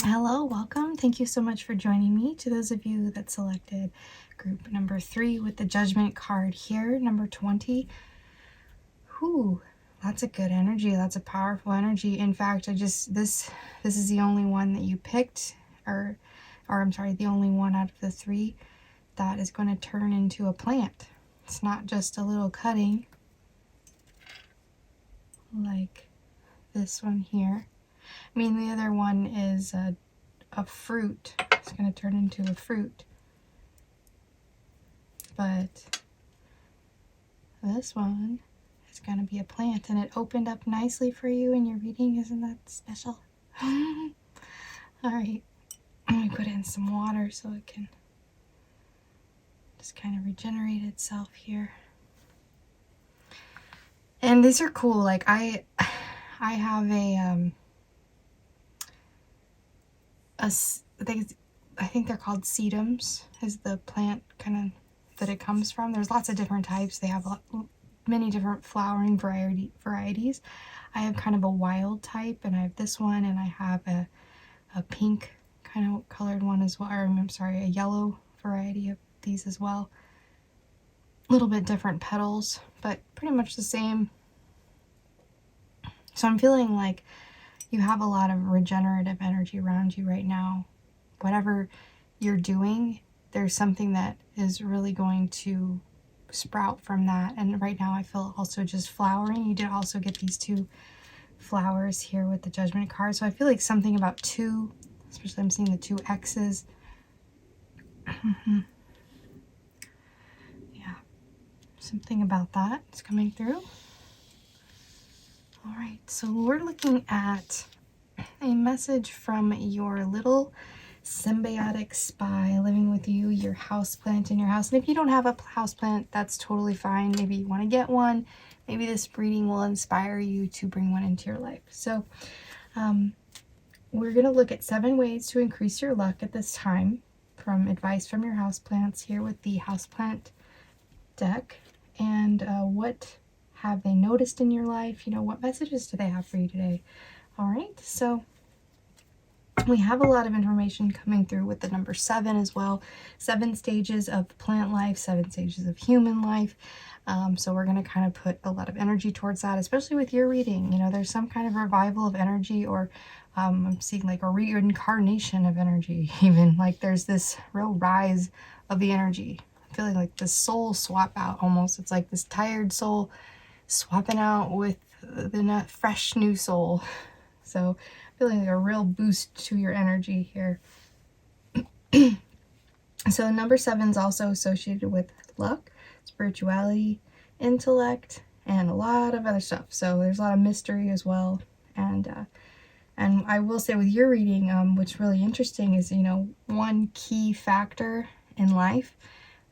Hello, welcome. Thank you so much for joining me. To those of you that selected group number 3 with the Judgment card here, number 20. Whew, lots of good energy, lots of powerful energy. In fact, this is the only one that you picked, or I'm sorry, the only one out of the 3 that is going to turn into a plant. It's not just a little cutting like this one here. I mean, the other one is a fruit. It's going to turn into a fruit. But this one is going to be a plant, and it opened up nicely for you in your reading. Isn't that special? All right. Let me put it in some water so it can just kind of regenerate itself here. And these are cool. Like I have I think they're called sedums, is the plant kind of that it comes from. There's lots of different types. They have many different flowering varieties. I have kind of a wild type, and I have this one, and I have a pink kind of colored one as well, or I'm sorry, a yellow variety of these as well. A little bit different petals, but pretty much the same. So I'm feeling like you have a lot of regenerative energy around you right now. Whatever you're doing, there's something that is really going to sprout from that. And right now I feel also just flowering. You did also get these 2 flowers here with the Judgment card. So I feel like something about 2, especially I'm seeing the 2 X's. Yeah, something about that is coming through. All right, so we're looking at a message from your little symbiotic spy living with you, your houseplant in your house. And if you don't have a houseplant, that's totally fine. Maybe you want to get one. Maybe this reading will inspire you to bring one into your life. So we're going to look at 7 ways to increase your luck at this time, from advice from your houseplants here with the houseplant deck. And what have they noticed in your life? You know, what messages do they have for you today? All right, so we have a lot of information coming through with the number 7 as well. 7 stages of plant life, 7 stages of human life. So we're going to kind of put a lot of energy towards that, especially with your reading. You know, there's some kind of revival of energy, or I'm seeing like a reincarnation of energy, even. Like there's this real rise of the energy. I'm feeling like the soul swap out almost. It's like this tired soul swapping out with the fresh new soul. So feeling like a real boost to your energy here. So number 7 is also associated with luck, spirituality, intellect, and a lot of other stuff. So there's a lot of mystery as well. And I will say with your reading, what's really interesting is, you know, one key factor in life.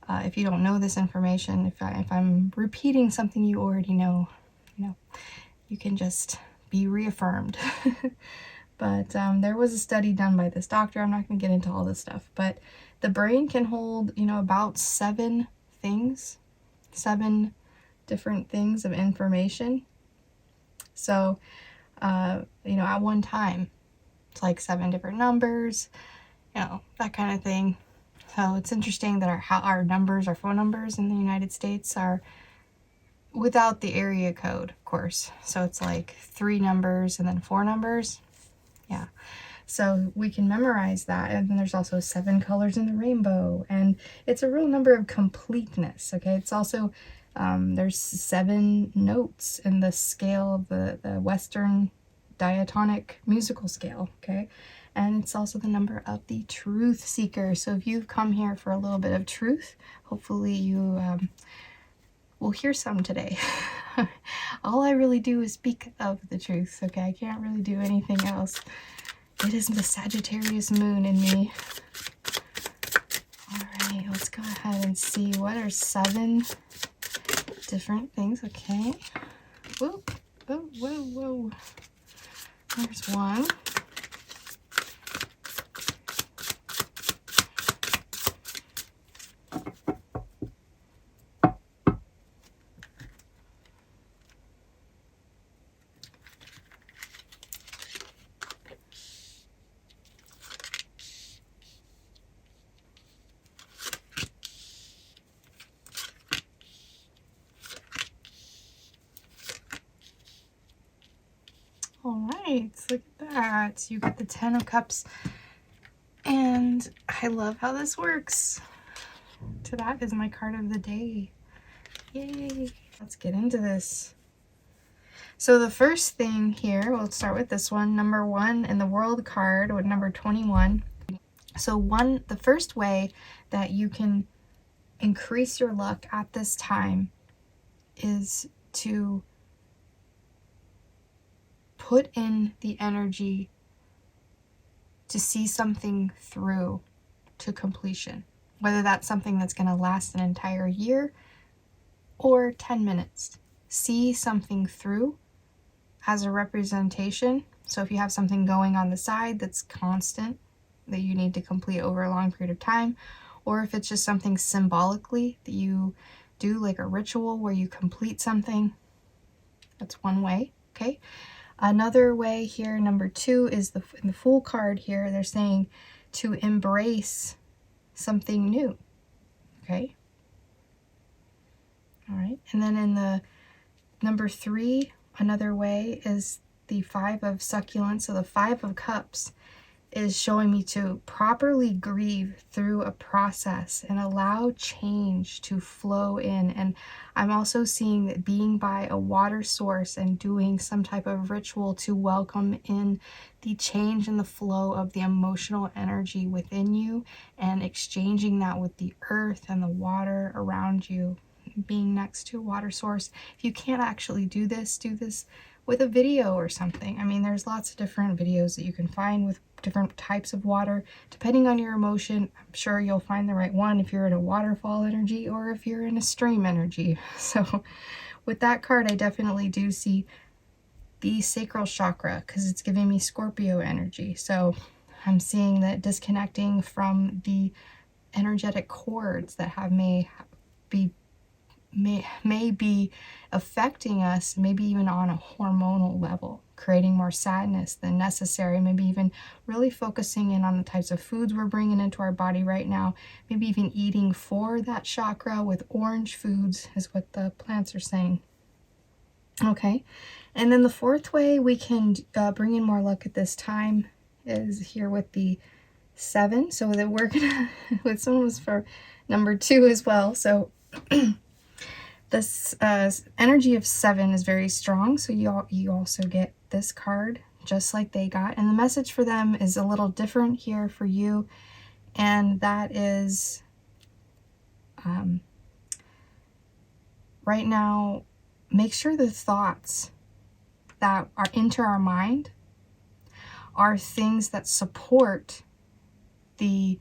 If you don't know this information, if I'm repeating something you already know, you know, you can just be reaffirmed. But there was a study done by this doctor. I'm not going to get into all this stuff, but the brain can hold, you know, about 7 things, 7 different things of information. So, you know, at one time, it's like 7 different numbers, you know, that kind of thing. So it's interesting that our numbers, our phone numbers in the United States are without the area code, of course. So it's like 3 numbers and then 4 numbers. Yeah. So we can memorize that. And then there's also 7 colors in the rainbow. And it's a real number of completeness. Okay. It's also, there's 7 notes in the scale of the Western diatonic musical scale. Okay. And it's also the number of the truth seeker. So if you've come here for a little bit of truth, hopefully you will hear some today. All I really do is speak of the truth, okay? I can't really do anything else. It is the Sagittarius moon in me. All right, let's go ahead and see what are 7 different things, okay? Whoa, whoa, whoa, whoa. There's 1. All right, look at that. You got the 10 of Cups. And I love how this works. So that is my card of the day. Yay. Let's get into this. So the first thing here, we'll start with this one. Number 1 in the World card, with number 21. So the first way that you can increase your luck at this time is to put in the energy to see something through to completion, whether that's something that's going to last an entire year or 10 minutes. See something through as a representation. So if you have something going on the side that's constant that you need to complete over a long period of time, or if it's just something symbolically that you do, like a ritual where you complete something, that's one way. Okay. Another way here, number 2, is in the Fool card here, they're saying to embrace something new. Okay. All right. And then in the number 3, another way is the 5 of succulents. So the 5 of Cups is showing me to properly grieve through a process and allow change to flow in. And I'm also seeing that being by a water source and doing some type of ritual to welcome in the change in the flow of the emotional energy within you, and exchanging that with the earth and the water around you, being next to a water source. If you can't actually do this with a video or something. I mean, there's lots of different videos that you can find with different types of water. Depending on your emotion, I'm sure you'll find the right one if you're in a waterfall energy or if you're in a stream energy. So with that card, I definitely do see the sacral chakra because it's giving me Scorpio energy. So I'm seeing that disconnecting from the energetic cords that may be affecting us, maybe even on a hormonal level, creating more sadness than necessary, maybe even really focusing in on the types of foods we're bringing into our body right now, maybe even eating for that chakra with orange foods is what the plants are saying. Okay, and then the fourth way we can bring in more luck at this time is here with the 7. So that we're gonna, this one was for number 2 as well. So this energy of 7 is very strong. So you also get this card just like they got. And the message for them is a little different here for you. And that is right now, make sure the thoughts that are into our mind are things that support the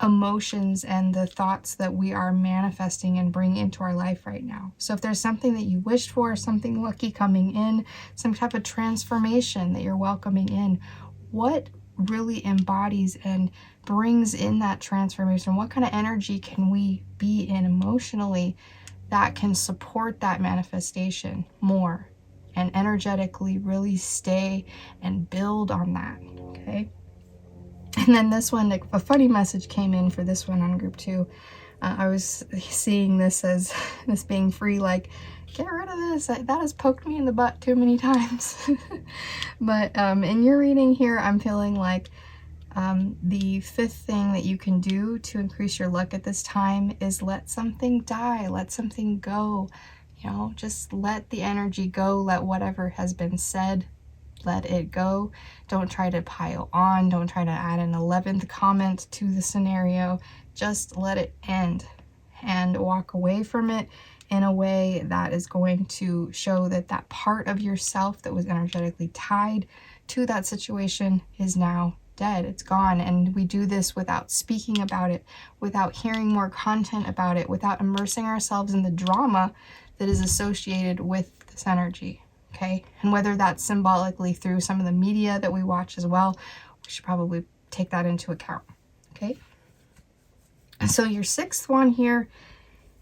emotions and the thoughts that we are manifesting and bringing into our life right now. So if there's something that you wished for, something lucky coming in, some type of transformation that you're welcoming in, what really embodies and brings in that transformation? What kind of energy can we be in emotionally that can support that manifestation more and energetically really stay and build on that? Okay. And then this one, like, a funny message came in for this one on group 2. I was seeing this as this being free, like, get rid of this. That has poked me in the butt too many times. But in your reading here, I'm feeling like the 5th thing that you can do to increase your luck at this time is let something die, let something go. You know, just let the energy go, let whatever has been said, let it go. Don't try to pile on. Don't try to add an 11th comment to the scenario. Just let it end and walk away from it in a way that is going to show that that part of yourself that was energetically tied to that situation is now dead. It's gone. And we do this without speaking about it, without hearing more content about it, without immersing ourselves in the drama that is associated with this energy. Okay, and whether that's symbolically through some of the media that we watch as well, we should probably take that into account. Okay, so your 6th one here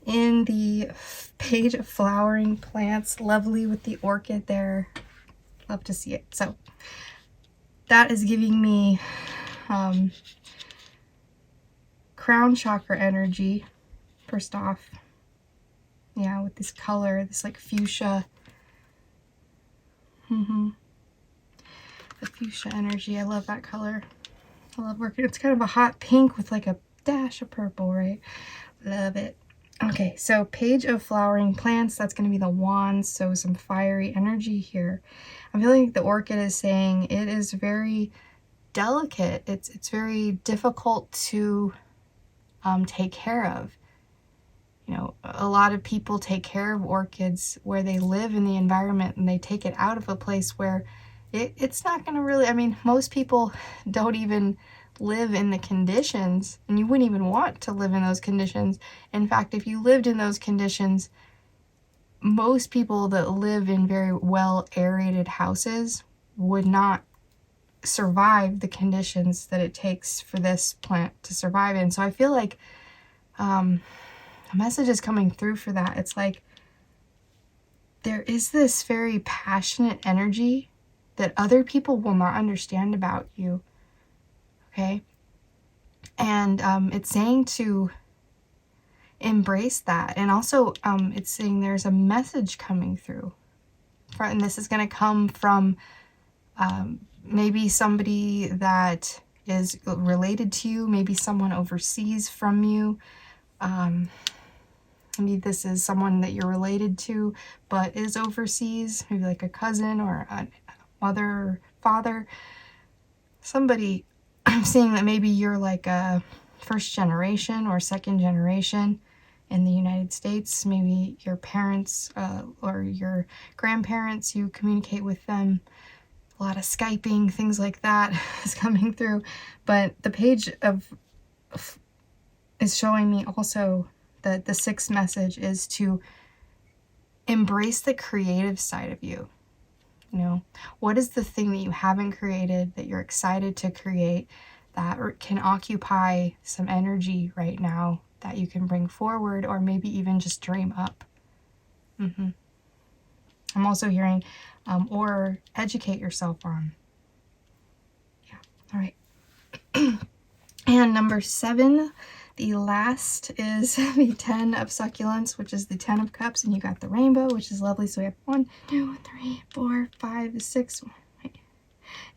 in the page of flowering plants, lovely with the orchid there. Love to see it. So that is giving me crown chakra energy. First off, yeah, with this color, this like fuchsia. The fuchsia energy. I love that color. I love working. It's kind of a hot pink with like a dash of purple, right? Love it. Okay, so page of flowering plants. That's going to be the wands. So some fiery energy here. I'm feeling like the orchid is saying it is very delicate. It's very difficult to take care of. You know, a lot of people take care of orchids where they live in the environment, and they take it out of a place where it's not going to really, I mean, most people don't even live in the conditions, and you wouldn't even want to live in those conditions. In fact, if you lived in those conditions, most people that live in very well aerated houses would not survive the conditions that it takes for this plant to survive in. So I feel like a message is coming through for that. It's like there is this very passionate energy that other people will not understand about you. Okay? And it's saying to embrace that. And also it's saying there's a message coming through. And this is going to come from maybe somebody that is related to you, maybe someone overseas from you. Maybe this is someone that you're related to but is overseas, maybe like a cousin or a mother or father. Somebody, I'm seeing that maybe you're like a 1st generation or 2nd generation in the United States, maybe your parents or your grandparents, you communicate with them. A lot of Skyping, things like that is coming through. But the page is showing me also that the sixth message is to embrace the creative side of you. You know, what is the thing that you haven't created that you're excited to create that can occupy some energy right now that you can bring forward, or maybe even just dream up? I'm also hearing or educate yourself on. Yeah, all right. And number 7, the last is the 10 of succulents, which is the 10 of cups, and you got the rainbow, which is lovely. So we have 1, 2, 3, 4, 5, 6. Wait.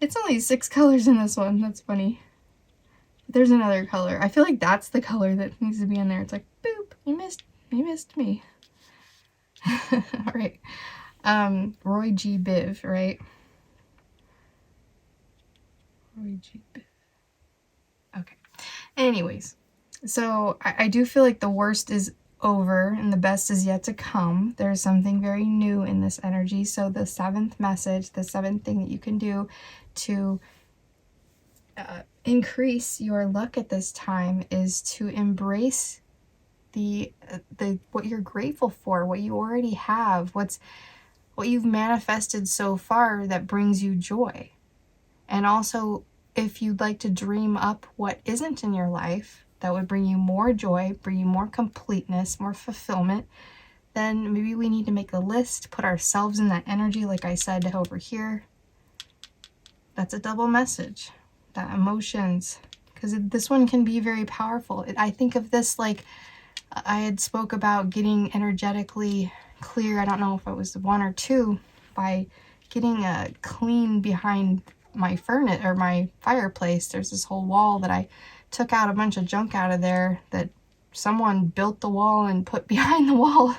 It's only 6 colors in this one. That's funny. But there's another color. I feel like that's the color that needs to be in there. It's like, boop, you missed me. All right. Roy G. Biv, right? Roy G. Biv. Okay. Anyways, so I do feel like the worst is over and the best is yet to come. There's something very new in this energy. So the 7th message, the 7th thing that you can do to increase your luck at this time is to embrace the what you're grateful for, what you already have, what you've manifested so far that brings you joy. And also, if you'd like to dream up what isn't in your life that would bring you more joy, bring you more completeness, more fulfillment, then maybe we need to make a list, put ourselves in that energy, like I said over here. That's a double message. That emotions, because this one can be very powerful. I think of this like I had spoke about getting energetically clear. I don't know if it was 1 or 2, by getting a clean behind my furnace or my fireplace. There's this whole wall that I took out a bunch of junk out of there that someone built the wall and put behind the wall.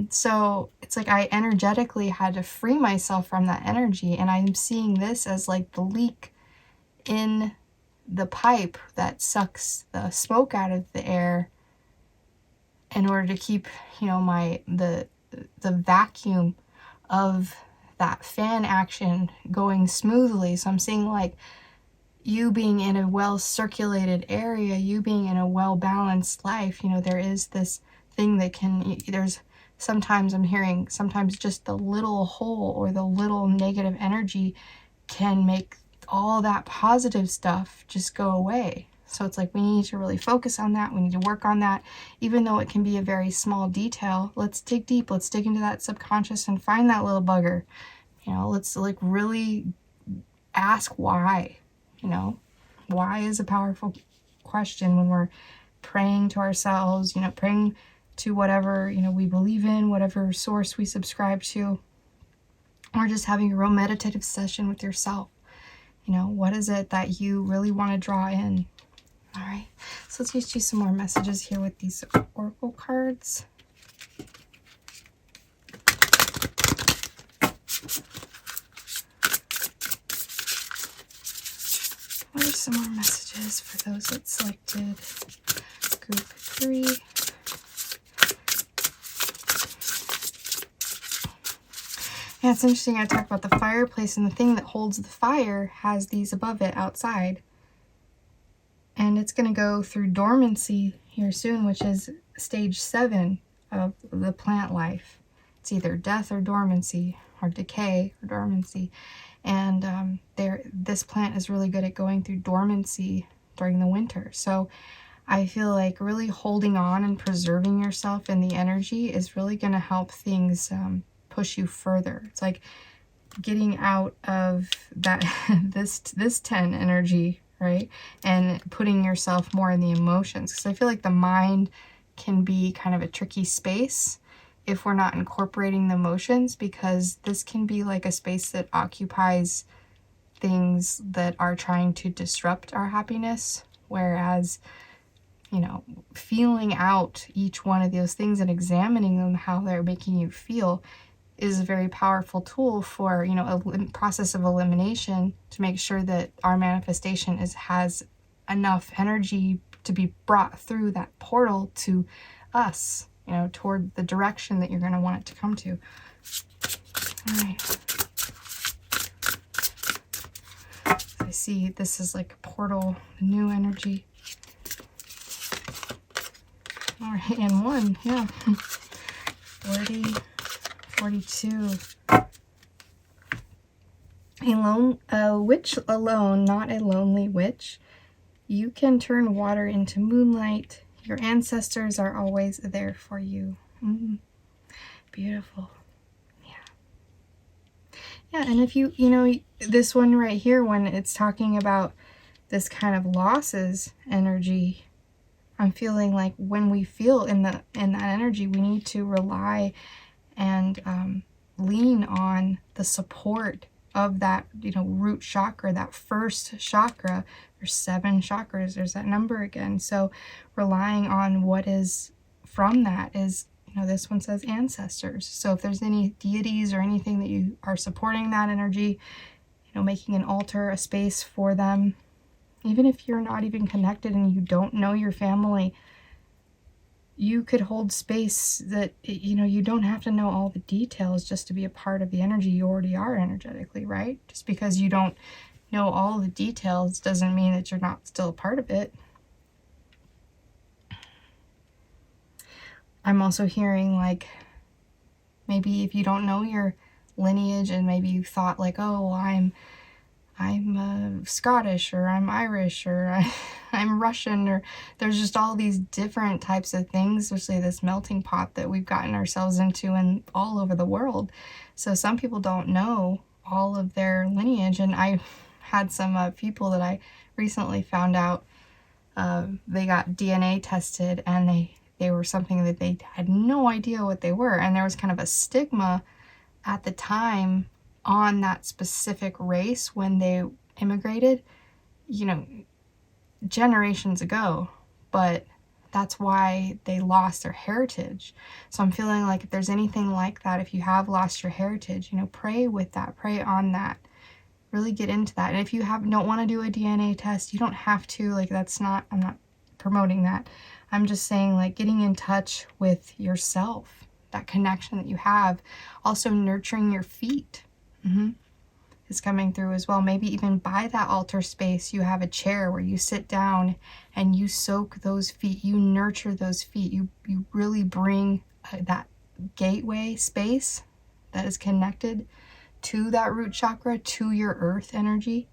So it's like I energetically had to free myself from that energy, and I'm seeing this as like the leak in the pipe that sucks the smoke out of the air in order to keep, you know, the vacuum of that fan action going smoothly. So I'm seeing like you being in a well circulated area, you being in a well balanced life. You know, there is this thing that sometimes I'm hearing, sometimes just the little hole or the little negative energy can make all that positive stuff just go away. So it's like we need to really focus on that. We need to work on that. Even though it can be a very small detail, let's dig deep. Let's dig into that subconscious and find that little bugger. You know, let's like really ask why. You know, why is a powerful question when we're praying to ourselves, you know, praying to whatever, you know, we believe in, whatever source we subscribe to, or just having a real meditative session with yourself. You know, what is it that you really want to draw in? All right, so let's just do some more messages here with these oracle cards. What are some more messages for those that selected group 3? Yeah, it's interesting. I talked about the fireplace, and the thing that holds the fire has these above it outside. And it's going to go through dormancy here soon, which is stage 7 of the plant life. It's either death or dormancy, or decay or dormancy. And this plant is really good at going through dormancy during the winter. So I feel like really holding on and preserving yourself in the energy is really going to help things push you further. It's like getting out of that this 10 energy, right? And putting yourself more in the emotions. Because I feel like the mind can be kind of a tricky space if we're not incorporating the emotions, because this can be like a space that occupies things that are trying to disrupt our happiness. Whereas, you know, feeling out each one of those things and examining them, how they're making you feel, is a very powerful tool for, you know, a process of elimination to make sure that our manifestation has enough energy to be brought through that portal to us, you know, toward the direction that you're going to want it to come to. All right. I see this is like a portal, new energy. All right, and 1, yeah. 40, 42. A witch alone, not a lonely witch. You can turn water into moonlight. Your ancestors are always there for you. Beautiful. Yeah, and if you know, this one right here, when it's talking about this kind of losses energy, I'm feeling like when we feel in that energy, we need to rely and lean on the support of that, you know, root chakra, that first chakra. There's 7 chakras, there's that number again. So relying on what is from that is, you know, this one says ancestors. So if there's any deities or anything that you are supporting that energy, you know, making an altar, a space for them, even if you're not even connected and you don't know your family, you could hold space that, you know, you don't have to know all the details just to be a part of the energy. You already are energetically, right? Just because you don't know all the details doesn't mean that you're not still a part of it. I'm also hearing like, maybe if you don't know your lineage and maybe you thought like, oh, I'm Scottish, or I'm Irish, or I'm Russian, or there's just all these different types of things, especially this melting pot that we've gotten ourselves into and all over the world. So some people don't know all of their lineage, and I had some people that I recently found out they got DNA tested, and they were something that they had no idea what they were, and there was kind of a stigma at the time on that specific race when they immigrated, you know, generations ago, but that's why they lost their heritage. So I'm feeling like if there's anything like that, if you have lost your heritage, you know, pray with that, pray on that, really get into that. And if you don't want to do a DNA test, you don't have to, like, that's not, I'm not promoting that. I'm just saying, like, getting in touch with yourself, that connection that you have. Also nurturing your feet is coming through as well. Maybe even by that altar space, you have a chair where you sit down and you soak those feet, you nurture those feet, you really bring that gateway space that is connected to that root chakra, to your earth energy,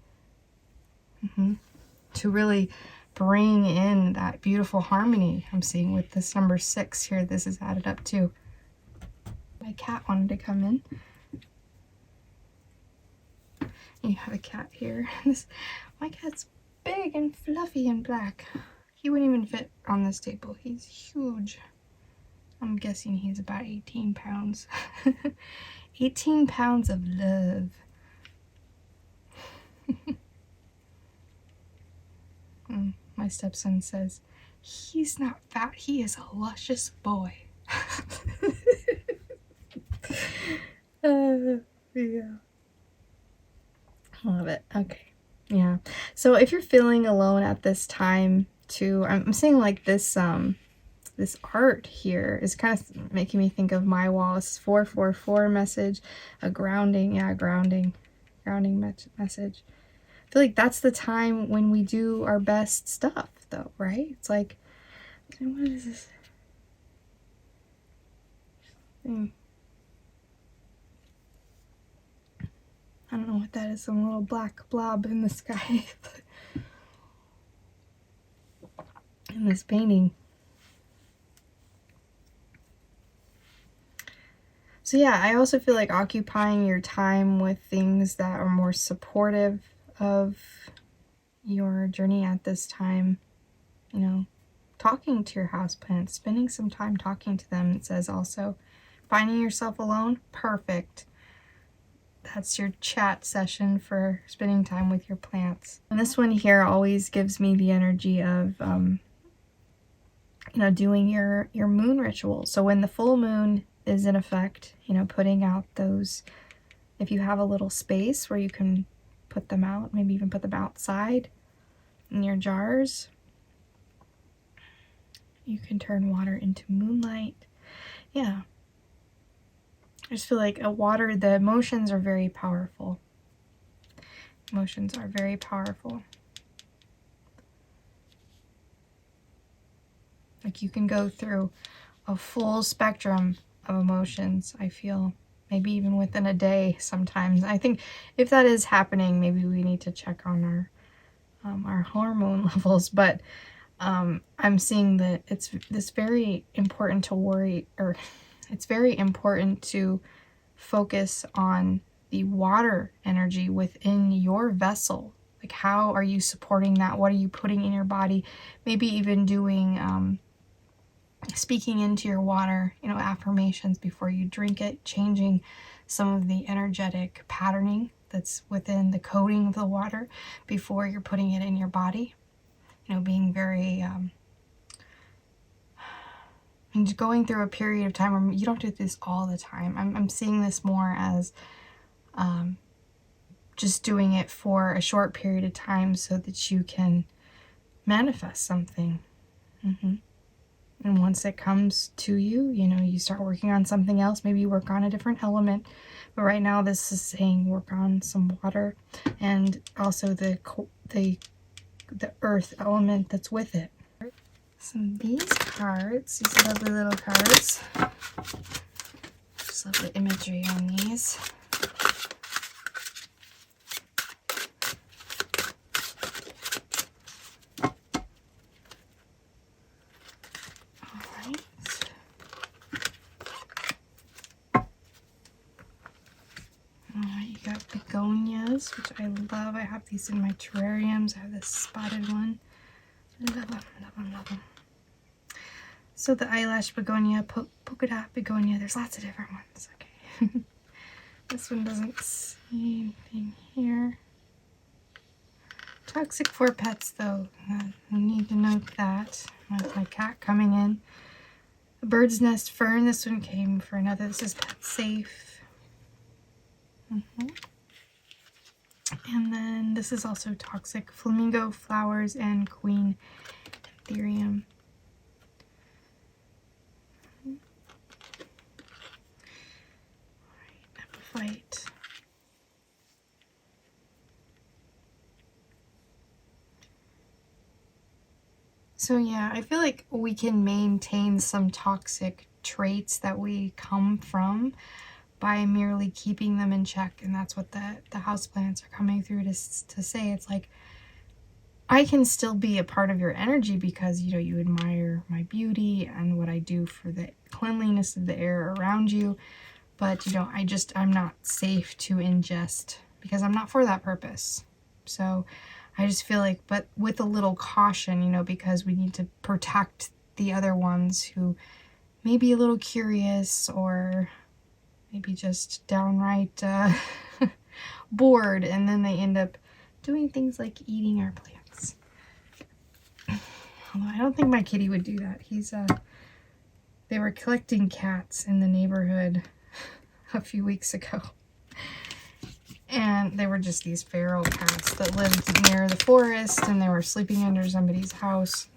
to really bring in that beautiful harmony. I'm seeing with this number 6 here, this is added up too. My cat wanted to come in. You have a cat here. My cat's big and fluffy and black. He wouldn't even fit on this table. He's huge. I'm guessing he's about 18 pounds. 18 pounds of love. My stepson says, he's not fat, he is a luscious boy. Yeah. Love it. Okay. Yeah. So if you're feeling alone at this time too, I'm seeing like this this art here is kind of making me think of my wall. It's 444 message, a grounding, grounding message. I feel like that's the time when we do our best stuff though, right? It's like, what is this thing? I don't know what that is, some little black blob in the sky. In this painting. So yeah, I also feel like occupying your time with things that are more supportive of your journey at this time. You know, talking to your houseplants, spending some time talking to them. It says also, finding yourself alone, perfect. That's your chat session for spending time with your plants. And this one here always gives me the energy of, you know, doing your moon ritual. So when the full moon is in effect, you know, putting out those, if you have a little space where you can put them out, maybe even put them outside in your jars, You can turn water into moonlight. Yeah. I just feel like water, the emotions are very powerful. Emotions are very powerful. Like you can go through a full spectrum of emotions, I feel. Maybe even within a day sometimes. I think if that is happening, maybe we need to check on our hormone levels. But I'm seeing that it's very important to worry, or it's very important to focus on the water energy within your vessel. Like, how are you supporting that? What are you putting in your body? Maybe even doing speaking into your water, you know, affirmations before you drink it, changing some of the energetic patterning that's within the coating of the water before you're putting it in your body. You know, being very and going through a period of time where you don't do this all the time. I'm seeing this more as just doing it for a short period of time so that you can manifest something. And once it comes to you, you know, you start working on something else. Maybe you work on a different element. But right now this is saying work on some water and also the earth element that's with it. So these cards, these lovely little cards. Just love the imagery on these. You got begonias, which I love. I have these in my terrariums. I have this spotted one. I love them, love them, love them. So the eyelash begonia, polka dot begonia, there's lots of different ones. Okay. This one doesn't say anything here. Toxic for pets, though. I need to note that. That's my cat coming in. A bird's nest fern. This one came for another. This is pet safe. And then this is also toxic. Flamingo flowers and queen ethereum. Alright, epiphyte. So yeah, I feel like we can maintain some toxic traits that we come from by merely keeping them in check. And that's what the houseplants are coming through to say. It's like, I can still be a part of your energy because, you know, you admire my beauty and what I do for the cleanliness of the air around you. But, you know, I'm not safe to ingest because I'm not for that purpose. So I just feel like, but with a little caution, you know, because we need to protect the other ones who may be a little curious or maybe just downright bored, and then they end up doing things like eating our plants. Although I don't think my kitty would do that. They were collecting cats in the neighborhood a few weeks ago. And they were just these feral cats that lived near the forest, and they were sleeping under somebody's house.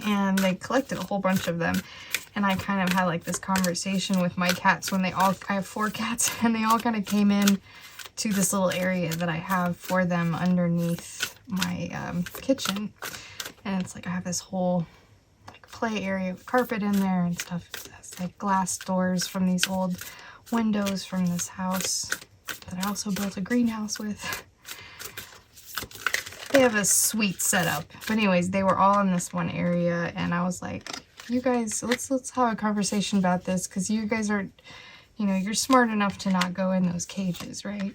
And they collected a whole bunch of them. And I kind of had like this conversation with my cats when I have 4 cats, and they all kind of came in to this little area that I have for them underneath my kitchen. And it's like I have this whole like play area with carpet in there and stuff. It's like glass doors from these old windows from this house that I also built a greenhouse with. They have a sweet setup. But anyways, they were all in this one area, and I was like, you guys, let's have a conversation about this, because you guys are, you know, you're smart enough to not go in those cages, right?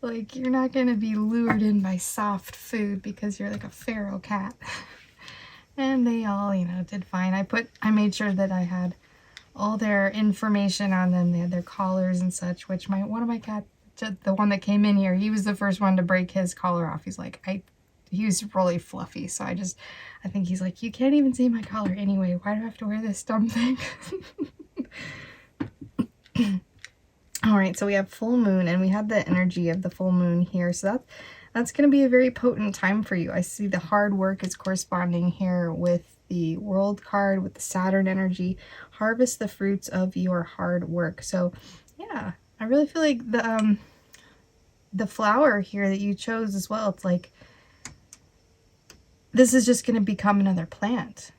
Like, you're not going to be lured in by soft food because you're like a feral cat. And they all, you know, did fine. I made sure that I had all their information on them. They had their collars and such, which one of my cats, the one that came in here, he was the first one to break his collar off. He's like, he was really fluffy, so I think he's like, you can't even see my collar anyway. Why do I have to wear this dumb thing? All right, so we have full moon, and we had the energy of the full moon here. So that's going to be a very potent time for you. I see the hard work is corresponding here with the World card, with the Saturn energy. Harvest the fruits of your hard work. So yeah, I really feel like the flower here that you chose as well, it's like this is just going to become another plant.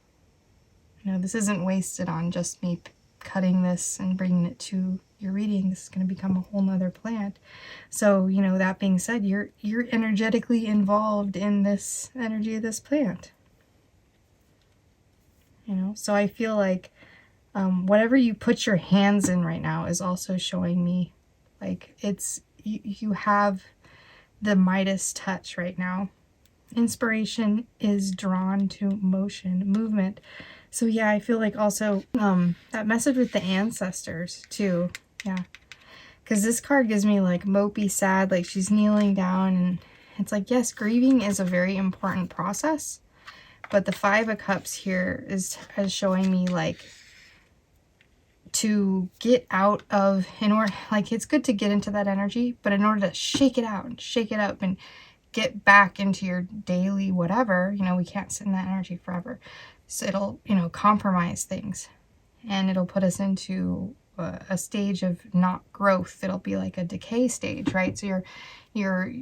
You know, this isn't wasted on just me cutting this and bringing it to your reading. This is going to become a whole nother plant. So, you know, that being said, you're energetically involved in this energy of this plant. You know, so I feel like whatever you put your hands in right now is also showing me like it's you have the Midas touch right now. Inspiration is drawn to motion, movement. So yeah, I feel like also that message with the ancestors too. Yeah, because this card gives me like mopey, sad, like she's kneeling down, and it's like, yes, grieving is a very important process, but the Five of Cups here is showing me like to get out of, in order, like it's good to get into that energy, but in order to shake it out and shake it up and get back into your daily whatever, you know, we can't sit in that energy forever. So it'll, you know, compromise things, and it'll put us into a stage of not growth. It'll be like a decay stage, right? So you're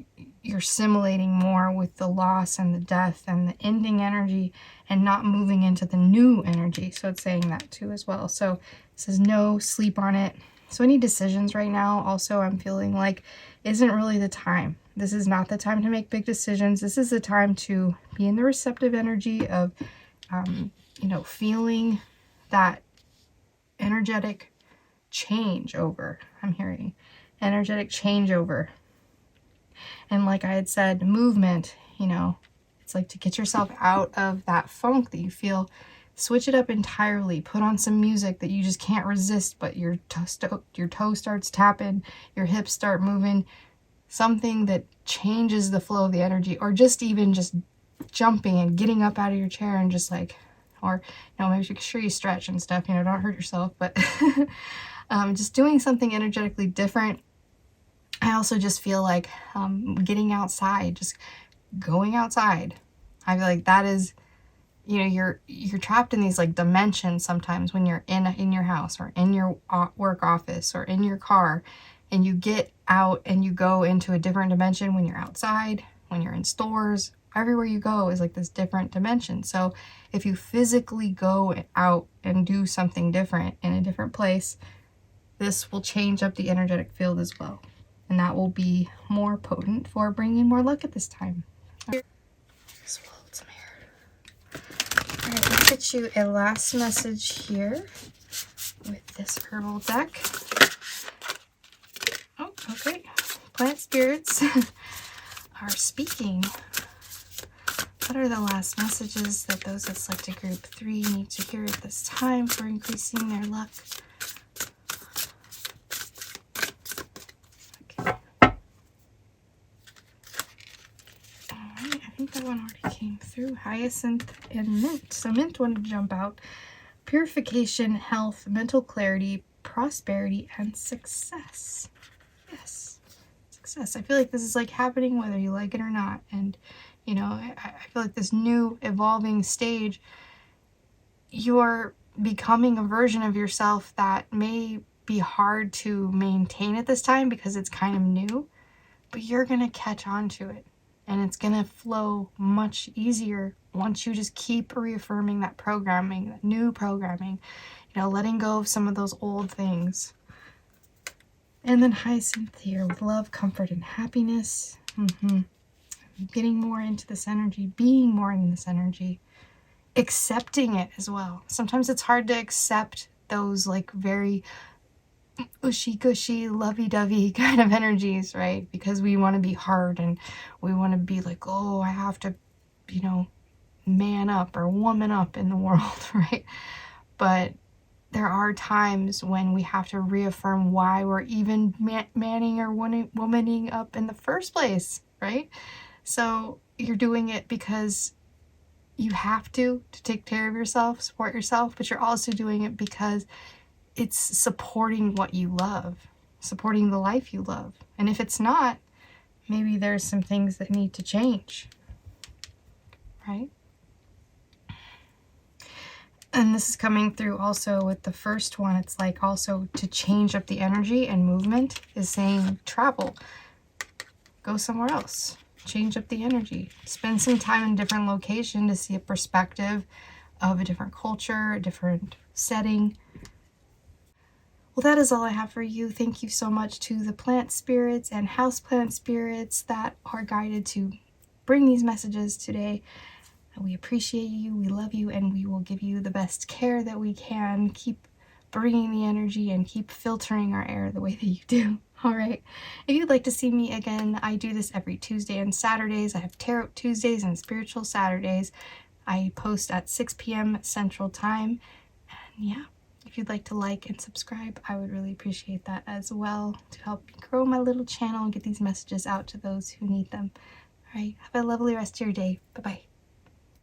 assimilating more with the loss and the death and the ending energy, and not moving into the new energy. So it's saying that too as well. So it says no, sleep on it. So any decisions right now also I'm feeling like isn't really the time. This is not the time to make big decisions. This is the time to be in the receptive energy of you know, feeling that energetic changeover. I'm hearing energetic changeover. And like I had said, movement, you know, it's like to get yourself out of that funk that you feel. Switch it up entirely. Put on some music that you just can't resist, but your toe starts tapping, your hips start moving. Something that changes the flow of the energy, or just even just jumping and getting up out of your chair and just like, or, you know, make sure you stretch and stuff, you know, don't hurt yourself, but just doing something energetically different. I also just feel like getting outside, just going outside. I feel like that is, you know, you're trapped in these like dimensions sometimes when you're in your house or in your work office or in your car, and you get out and you go into a different dimension when you're outside, when you're in stores. Everywhere you go is like this different dimension. So if you physically go out and do something different in a different place, this will change up the energetic field as well. And that will be more potent for bringing more luck at this time. Swallowed some hair. All right, let's get you a last message here with this herbal deck. Oh, okay. Plant spirits are speaking. What are the last messages that those that selected group 3 need to hear at this time for increasing their luck? Okay. Alright, I think that one already came through. Hyacinth and Mint. So Mint wanted to jump out. Purification, health, mental clarity, prosperity, and success. Yes, success. I feel like this is like happening whether you like it or not. And you know, I feel like this new evolving stage, you're becoming a version of yourself that may be hard to maintain at this time because it's kind of new, but you're going to catch on to it, and it's going to flow much easier once you just keep reaffirming that programming, that new programming, you know, letting go of some of those old things. And then Hyacinth here with love, comfort, and happiness. Getting more into this energy, being more in this energy, accepting it as well. Sometimes it's hard to accept those like very ushy-gushy, lovey-dovey kind of energies, right? Because we want to be hard and we want to be like, oh, I have to, you know, man up or woman up in the world, right? But there are times when we have to reaffirm why we're even manning or womaning up in the first place, right? So you're doing it because you have to take care of yourself, support yourself, but you're also doing it because it's supporting what you love, supporting the life you love. And if it's not, maybe there's some things that need to change, right? And this is coming through also with the first one. It's like also to change up the energy, and movement is saying travel, go somewhere else, change up the energy, spend some time in a different location to see a perspective of a different culture, a different setting. Well, that is all I have for you. Thank you so much to the plant spirits and house plant spirits that are guided to bring these messages today. We appreciate you, we love you, and we will give you the best care that we can. Keep bringing the energy and keep filtering our air the way that you do. All right. If you'd like to see me again, I do this every Tuesday and Saturdays. I have Tarot Tuesdays and Spiritual Saturdays. I post at 6 p.m. Central Time. And yeah, if you'd like to like and subscribe, I would really appreciate that as well, to help me grow my little channel and get these messages out to those who need them. All right. Have a lovely rest of your day. Bye-bye.